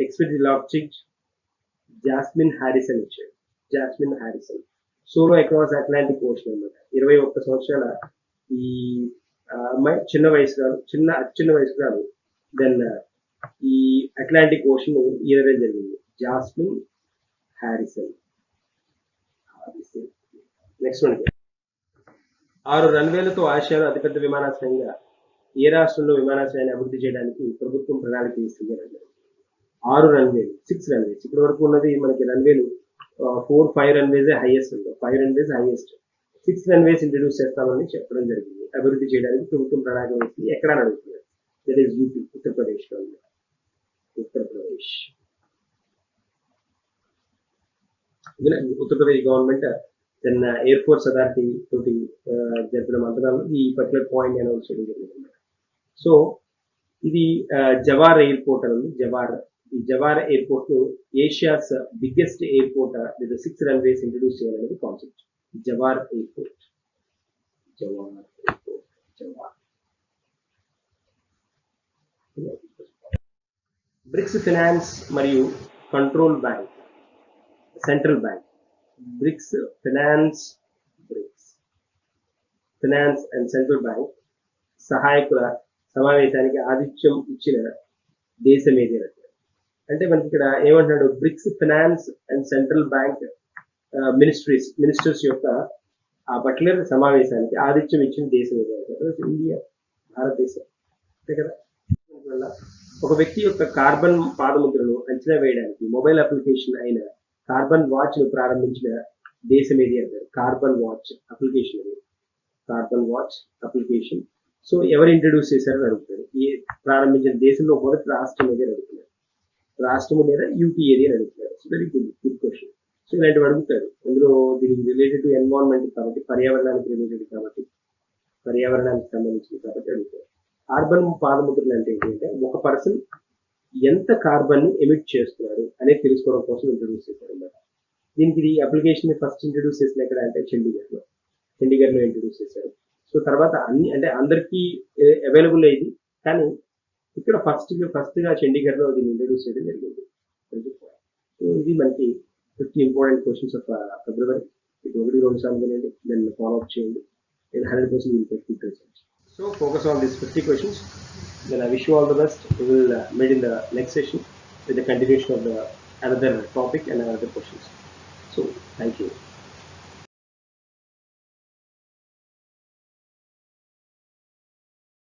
ఎక్స్పెడిట్ లాప్చిచ్, జాస్మిన్ హారిసన్ ఇచ్చాడు. Jasmine Harrison solo across Atlantic ocean అనమాట. 21 సంవత్సరాల ఈ అమ్మాయి చిన్న వయసురాలు, చిన్న వయసురాలు. దెన్ ఈ అట్లాంటిక్ ఓషన్ ఈదడం జరిగింది. Jasmine Harrison. Next one. 6 రన్వేలతో ఆసియాలో అతిపెద్ద విమానాశ్రయంగా ఏ రాష్ట్రంలో విమానాశ్రయాన్ని అభివృద్ధి చేయడానికి ప్రభుత్వం ప్రణాళిక వేస్తుంది? 6 రన్వేలు, 6 రన్వేస్. ఇప్పటి వరకు ఉన్నది మనకి రన్వేలు 4-5 రన్వేస్ హైయెస్ట్ ఉంది. 5 రన్వేస్ హైయెస్ట్. 6 రన్వేస్ ఇంట్రడ్యూస్ చేస్తామని చెప్పడం జరిగింది. అభివృద్ధి చేయడానికి ప్రభుత్వం ప్రణాళిక వేస్తుంది. ఎక్కడ అడుగుతున్నారు? దట్ ఈస్ యూపీ, ఉత్తరప్రదేశ్ లో ఉంది. Uttar Pradesh government then air force authority తోటి జరిపిన మంత్రాలు ఈ పర్టికులర్ పాయింట్ అనౌన్స్ చేయడం జరిగింది. సో ఇది జవార్ ఎయిర్పోర్ట్ అని ఉంది. ఈ జవార్ ఎయిర్పోర్ట్ ను Asia's biggest airport with 6 runways introduce చేయాలనేది concept. Jewar airport. BRICS finance మరియు control bank, central bank. BRICS finance and central bank సహాయకుల సమావేశానికి ఆతిథ్యం ఇచ్చిన దేశం ఏది? అంటే మనకి ఇక్కడ ఏమంటున్నాడు? BRICS finance and central bank ministers యొక్క ఆ పర్టికులర్ సమావేశానికి ఆతిథ్యం ఇచ్చిన దేశం ఏది? ఇండియా, భారతదేశం, అంతే కదా. ఒక వ్యక్తి యొక్క కార్బన్ పాదముద్రను అంచనా వేయడానికి మొబైల్ అప్లికేషన్ అయిన కార్బన్ వాచ్ ను ప్రారంభించిన దేశం ఏది అంటారు? Carbon watch application. సో ఎవరు ఇంట్రడ్యూస్ చేశారని అడుగుతారు. ప్రారంభించిన దేశంలో మొదటి రాష్ట్రం ఏది అని అడుగుతున్నారు. రాష్ట్రము లేదా యూటీ ఏది అని అడుగుతున్నారు. So very good question. So ఇలాంటివి అడుగుతారు. అందులో దీనికి రిలేటెడ్ టు ఎన్వైరన్మెంట్ కాబట్టి, పర్యావరణానికి రిలేటెడ్ కాబట్టి, పర్యావరణానికి సంబంధించింది కాబట్టి అడుగుతారు. కార్బన్ పాదముద్రలు అంటే ఏంటంటే ఒక పర్సన్ ఎంత కార్బన్ ని ఎమిట్ చేస్తున్నారు అనేది తెలుసుకోవడం కోసం ఇంట్రడ్యూస్ చేశారు అన్నమాట. దీనికి ఈ అప్లికేషన్ ఫస్ట్ ఇంట్రడ్యూస్ చేసిన ఎక్కడ అంటే చండీగఢ్ లో ఇంట్రడ్యూస్ చేశారు. సో తర్వాత అన్ని అంటే అందరికీ అవైలబుల్ అయ్యింది, కానీ ఇక్కడ ఫస్ట్ గా చండీగఢ్ లో దీన్ని ఇంట్రడ్యూస్ చేయడం జరిగింది. సో ఇది మనకి 50 ఇంపార్టెంట్ క్వశ్చన్స్ ఆఫ్ ఫిబ్రవరి. ఇది 1-2 సార్లు వినండి, దాన్ని ఫాలో అప్ చేయండి. 100% will get good results. So focus on these 50 questions. Then I wish you all the best. We will meet in the next session with the continuation of the another topic and another questions. So thank you.